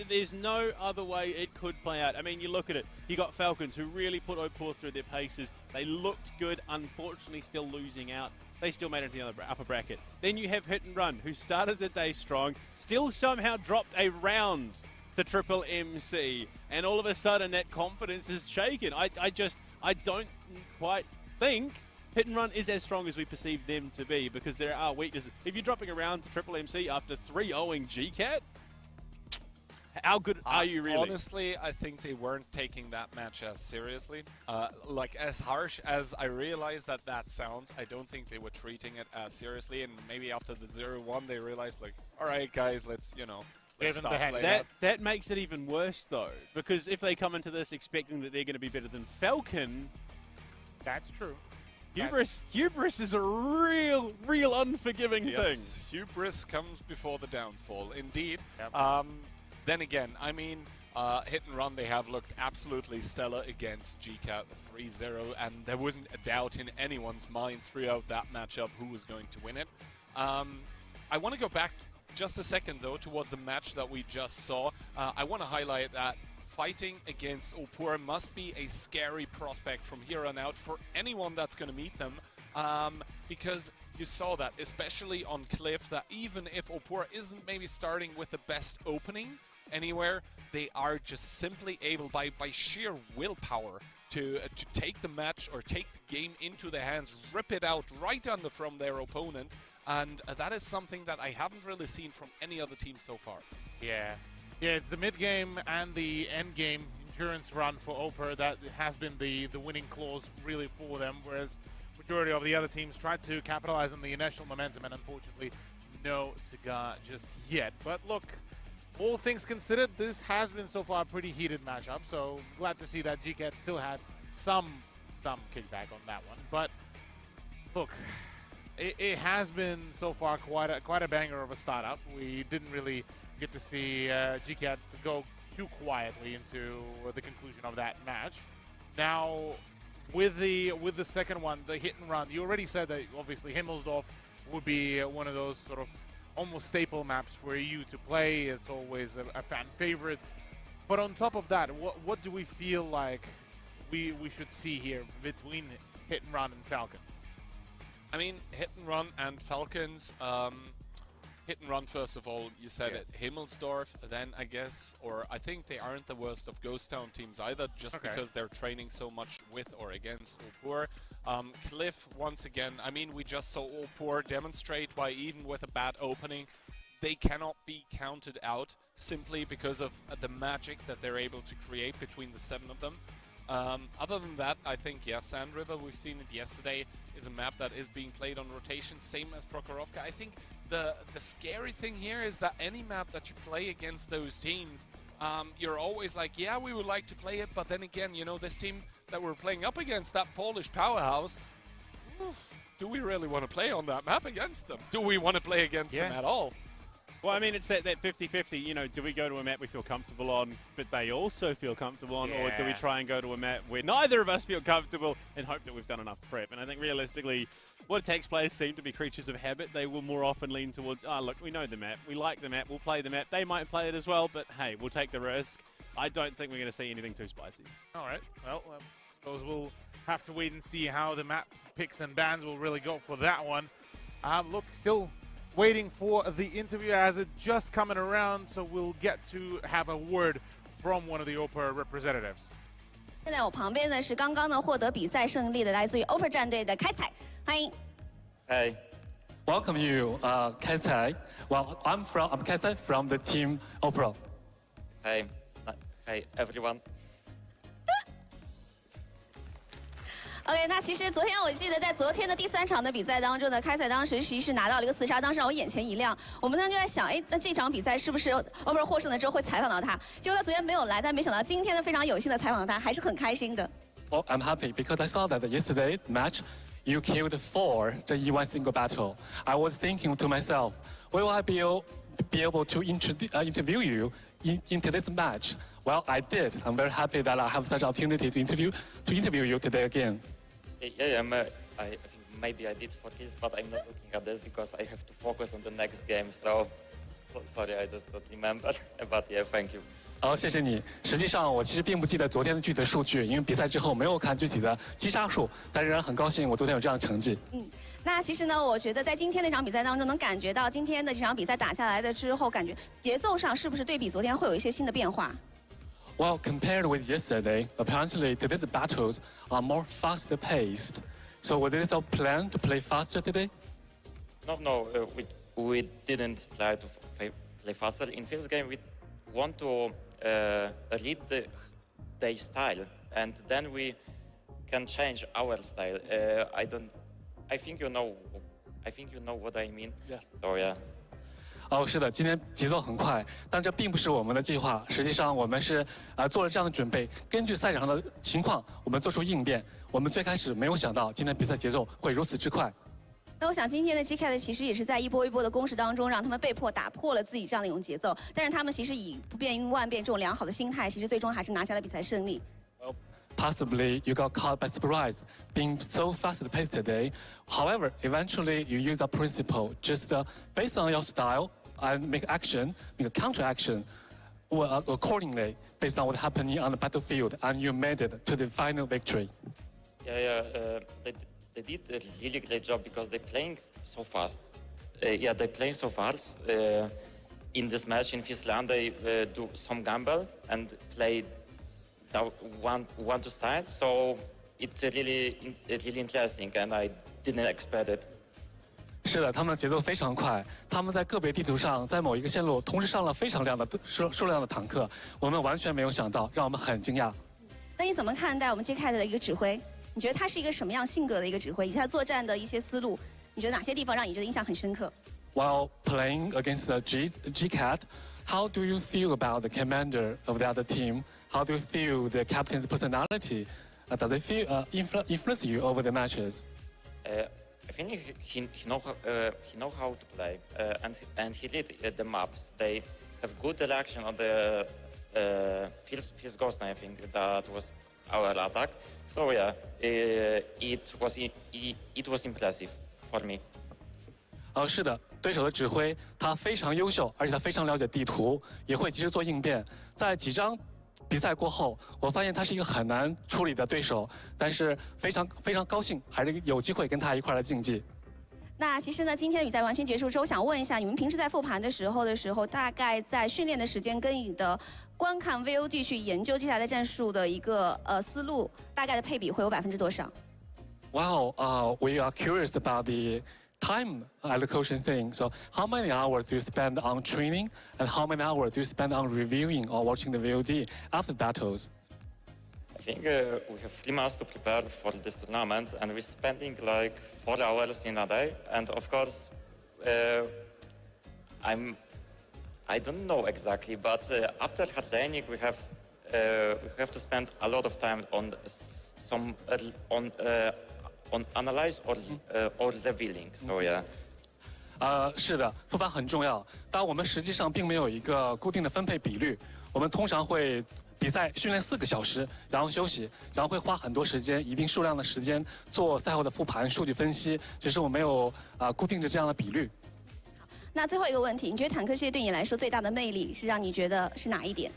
There's no other way it could play out. I mean, you look at it. You got Falcons who really put OPOR through their paces. They looked good, unfortunately still losing out. They still made it to the upper bracket. Then you have Hit and Run, who started the day strong, still somehow dropped a round to Triple MC. And all of a sudden, that confidence is shaken. I don't quite think Hit and Run is as strong as we perceive them to be, because there are weaknesses. If you're dropping around to Triple MC after 3-0ing GCAT, how good are you really? Honestly, I think they weren't taking that match as seriously. Like, as harsh as I realize that sounds, I don't think they were treating it as seriously. And maybe after the 0-1, they realized, like, all right, guys, let's stop playing. That makes it even worse, though, because if they come into this expecting that they're going to be better than Falcon, that's true. Hubris is a real unforgiving thing. Hubris comes before the downfall, indeed. Yep. Then again, I mean, Hit and Run, they have looked absolutely stellar against GCAT 3-0, and there wasn't a doubt in anyone's mind throughout that matchup who was going to win it. I want to go back just a second, though, towards the match that we just saw. I want to highlight that fighting against OPOR must be a scary prospect from here on out for anyone that's going to meet them, because you saw that, especially on Cliff, that even if OPOR isn't maybe starting with the best opening anywhere, they are just simply able, by sheer willpower, to take the match or take the game into their hands, rip it out right under from their opponent, and that is something that I haven't really seen from any other team so far. Yeah, it's the mid-game and the end-game endurance run for OPOR that has been the winning clause really for them, whereas majority of the other teams tried to capitalize on the initial momentum, and unfortunately, no cigar just yet. But look, all things considered, this has been so far a pretty heated matchup, so glad to see that GCAT still had some kickback on that one. But look, it has been so far quite a banger of a startup. We didn't really get to see GCAT go too quietly into the conclusion of that match. Now, with the second one, the Hit and Run, you already said that obviously Himmelsdorf would be one of those sort of almost staple maps for you to play. It's always a fan favorite. But on top of that, what do we feel like we should see here between Hit and Run and Falcons? I mean, Hit and Run and Falcons, Hit and Run, first of all, you said it. Himmelsdorf, then I guess, or I think they aren't the worst of Ghost Town teams either, just because they're training so much with or against OPOR. Cliff, once again, I mean, we just saw OPOR demonstrate why even with a bad opening, they cannot be counted out simply because of the magic that they're able to create between the 7 of them. Other than that, I think, Sand River, we've seen it yesterday, is a map that is being played on rotation, same as Prokhorovka. I think the scary thing here is that any map that you play against those teams, you're always like, yeah, we would like to play it, but then again, this team that we're playing up against, that Polish powerhouse, do we really want to play on that map against them? Do we want to play against them at all? Well, I mean, it's that 50-50, do we go to a map we feel comfortable on, but they also feel comfortable on, or do we try and go to a map where neither of us feel comfortable and hope that we've done enough prep? And I think realistically, what attacks players seem to be creatures of habit. They will more often lean towards, look, we know the map, we like the map, we'll play the map. They might play it as well, but hey, we'll take the risk. I don't think we're going to see anything too spicy. All right, well, I suppose we'll have to wait and see how the map picks and bans will really go for that one. Look, still waiting for the interview as it just coming around, so we'll get to have a word from one of the OPER representatives. 现在我旁边呢是刚刚呢获得比赛胜利的来自于 OPER 战队的开采，欢迎。Hi, welcome you, Kai. Well, I'm Kai from the team OPER. Hi, everyone. OK， 那其实昨天我记得在昨天的第3场的比赛当中呢，开采当时其实是拿到了一个4杀，当时让我眼前一亮。我们当时就在想，哎，那这场比赛是不是 OPER 获胜了之后会采访到他？结果他昨天没有来，但没想到今天呢非常有幸的采访到他，还是很开心的。Well, I'm happy because I saw that yesterday match you killed 4 the E1 single battle. I was thinking to myself, will I be able to interview you in today's match? Well, I did. I'm very happy that I have such an opportunity to interview you today again. Yeah, I think maybe I did forget, but I'm not looking at this because I have to focus on the next game. So sorry, I just don't remember. But yeah, thank you. 好，谢谢你。实际上，我其实并不记得昨天的具体的数据，因为比赛之后没有看具体的击杀数，但仍然很高兴我昨天有这样的成绩。那其实呢，我觉得在今天那场比赛当中，能感觉到今天的这场比赛打下来的之后，感觉节奏上是不是对比昨天会有一些新的变化？ Well, compared with yesterday, apparently today's battles are more faster paced. So was it our plan to play faster today? No, we didn't try to play faster. In this game, we want to read their style, and then we can change our style. I think you know what I mean. Yeah. So yeah. 哦，是的，今天节奏很快，但这并不是我们的计划。实际上，我们是做了这样的准备，根据赛场上的情况，我们做出应变。我们最开始没有想到今天比赛节奏会如此之快。那我想今天的 GIRFFIN 其实也是在一波一波的攻势当中，让他们被迫打破了自己这样的一种节奏。但是他们其实以不变应万变这种良好的心态，其实最终还是拿下了比赛胜利。 Possibly you got caught by surprise, being so fast-paced today. However, eventually you use a principle, just based on your style and make a counter-action accordingly based on what's happening on the battlefield, and you made it to the final victory. Yeah, they did a really great job because they're playing so fast. They're playing so fast. In this match in this round, they do some gamble and play one to side. So it's really interesting, and I didn't expect it. 是的，他们的节奏非常快，他们在个别地图上，在某一个线路同时上了非常数量的坦克，我们完全没有想到，让我们很惊讶。那你怎么看待我们 GIRFFIN 的一个指挥？你觉得他是一个什么样性格的一个指挥？以及他作战的一些思路，你觉得哪些地方让你觉得印象很深刻 While playing against the GCAT, how do you feel about the commander of the other team? How do you feel the captain's personality? Does it influence you over the matches? I think he know how to play, and he read the maps. They have good reaction on the first ghost. I think that was our attack. So yeah, it was impressive for me. 是的，对手的指挥他非常优秀，而且他非常了解地图，也会及时做应变。在几张比赛过后，我发现他是一个很难处理的对手，但是非常高兴，还是有机会跟他一块来竞技。那其实呢，今天的比赛完全结束之后，想问一下，你们平时在复盘的时候，大概在训练的时间跟你的观看 VOD 去研究接下来的战术的一个思路，大概的配比会有多少 ？Wow, we are curious about the time allocation thing. So how many hours do you spend on training, and how many hours do you spend on reviewing or watching the VOD after battles? I think we have 3 months to prepare for this tournament, and we're spending like 4 hours in a day. And of course, I don't know exactly, but after hard training, we have to spend a lot of time on analyze or revealing. So yeah. 是的，复盘很重要，但我们实际上并没有一个固定的分配比率。我们通常会比赛训练4个小时，然后休息，然后会花很多时间，一定数量的时间做赛后的复盘、数据分析。只是我没有固定着这样的比率。那最后一个问题，你觉得坦克世界对你来说最大的魅力是让你觉得是哪一点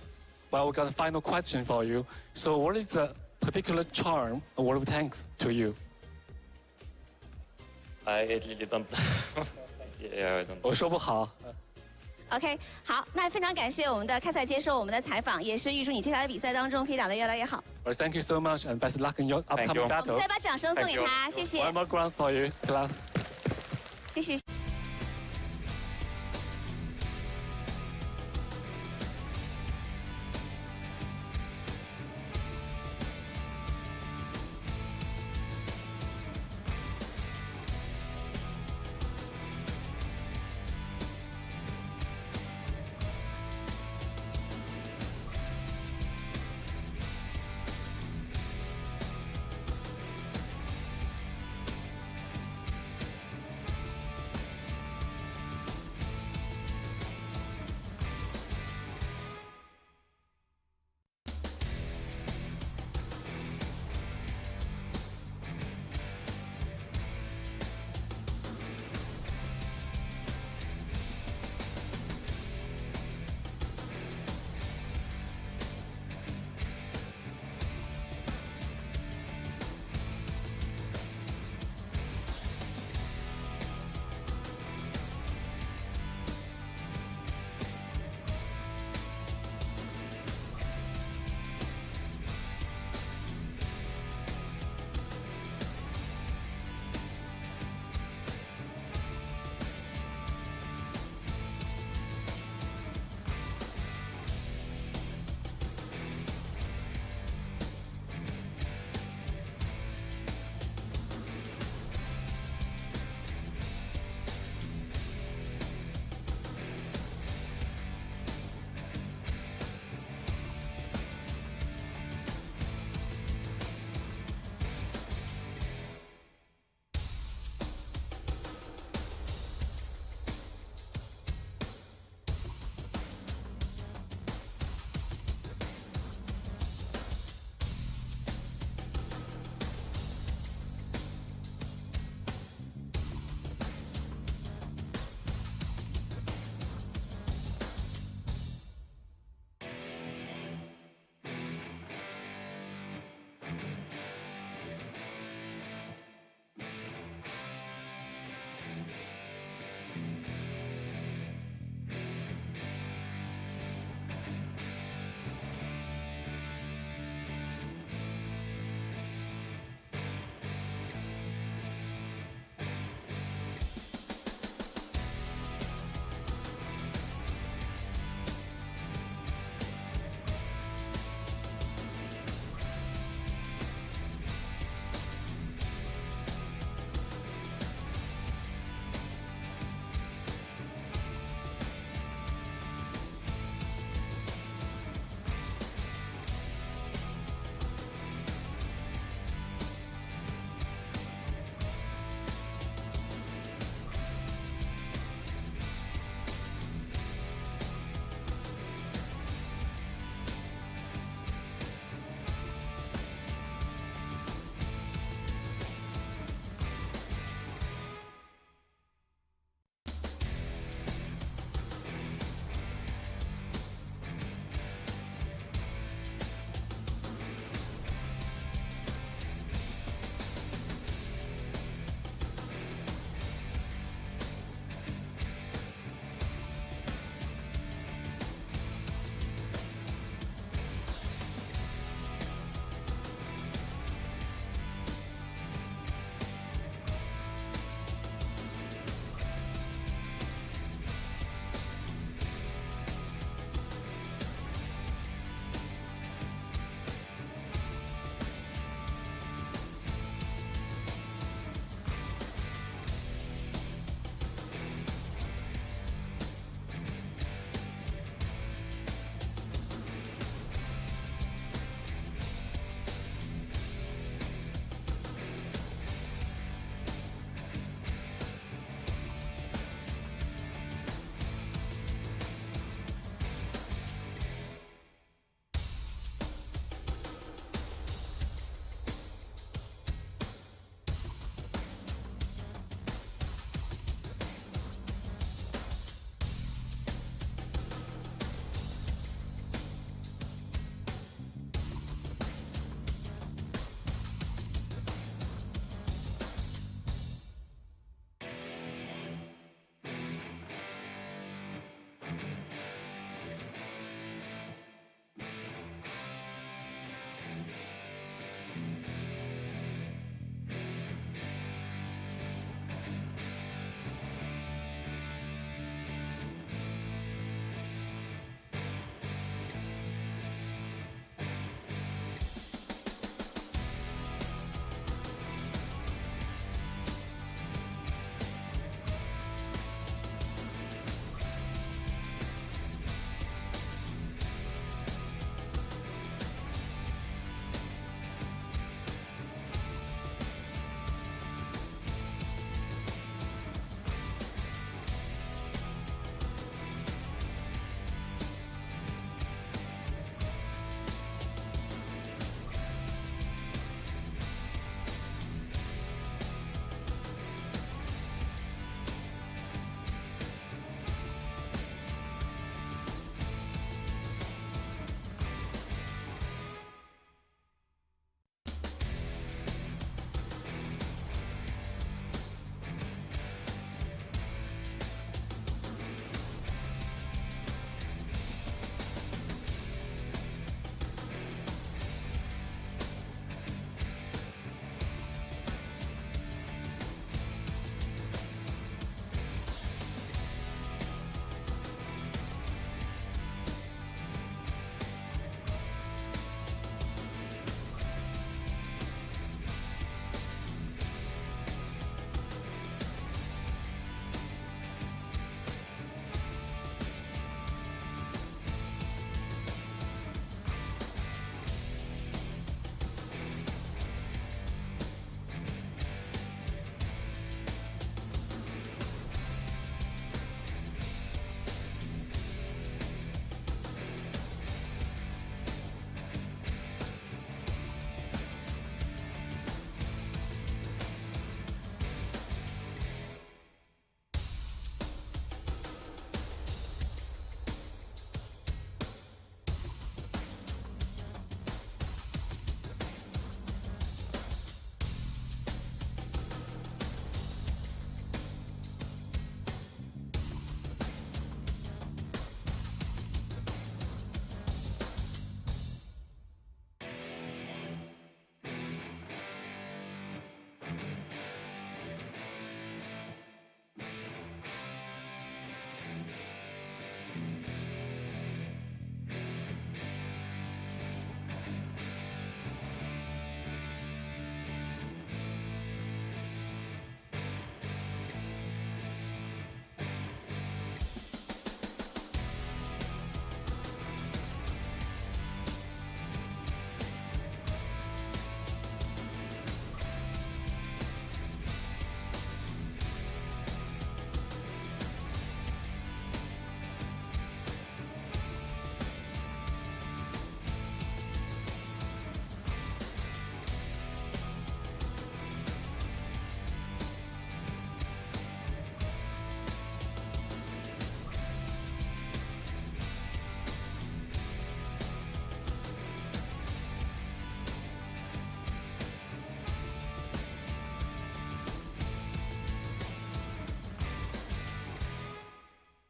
？Well, we got a final question for you. So, what is the particular charm of World of Tanks to you? I really don't know. Yeah, I don't know. 我说不好。OK， 好，那非常感谢我们的开赛接受我们的采访，也是预祝你接下来的比赛当中可以打得越来越好。Well, thank you so much and best luck in your upcoming battle. 我们再把掌声送给他，谢谢。 One more round for you, class. 谢谢。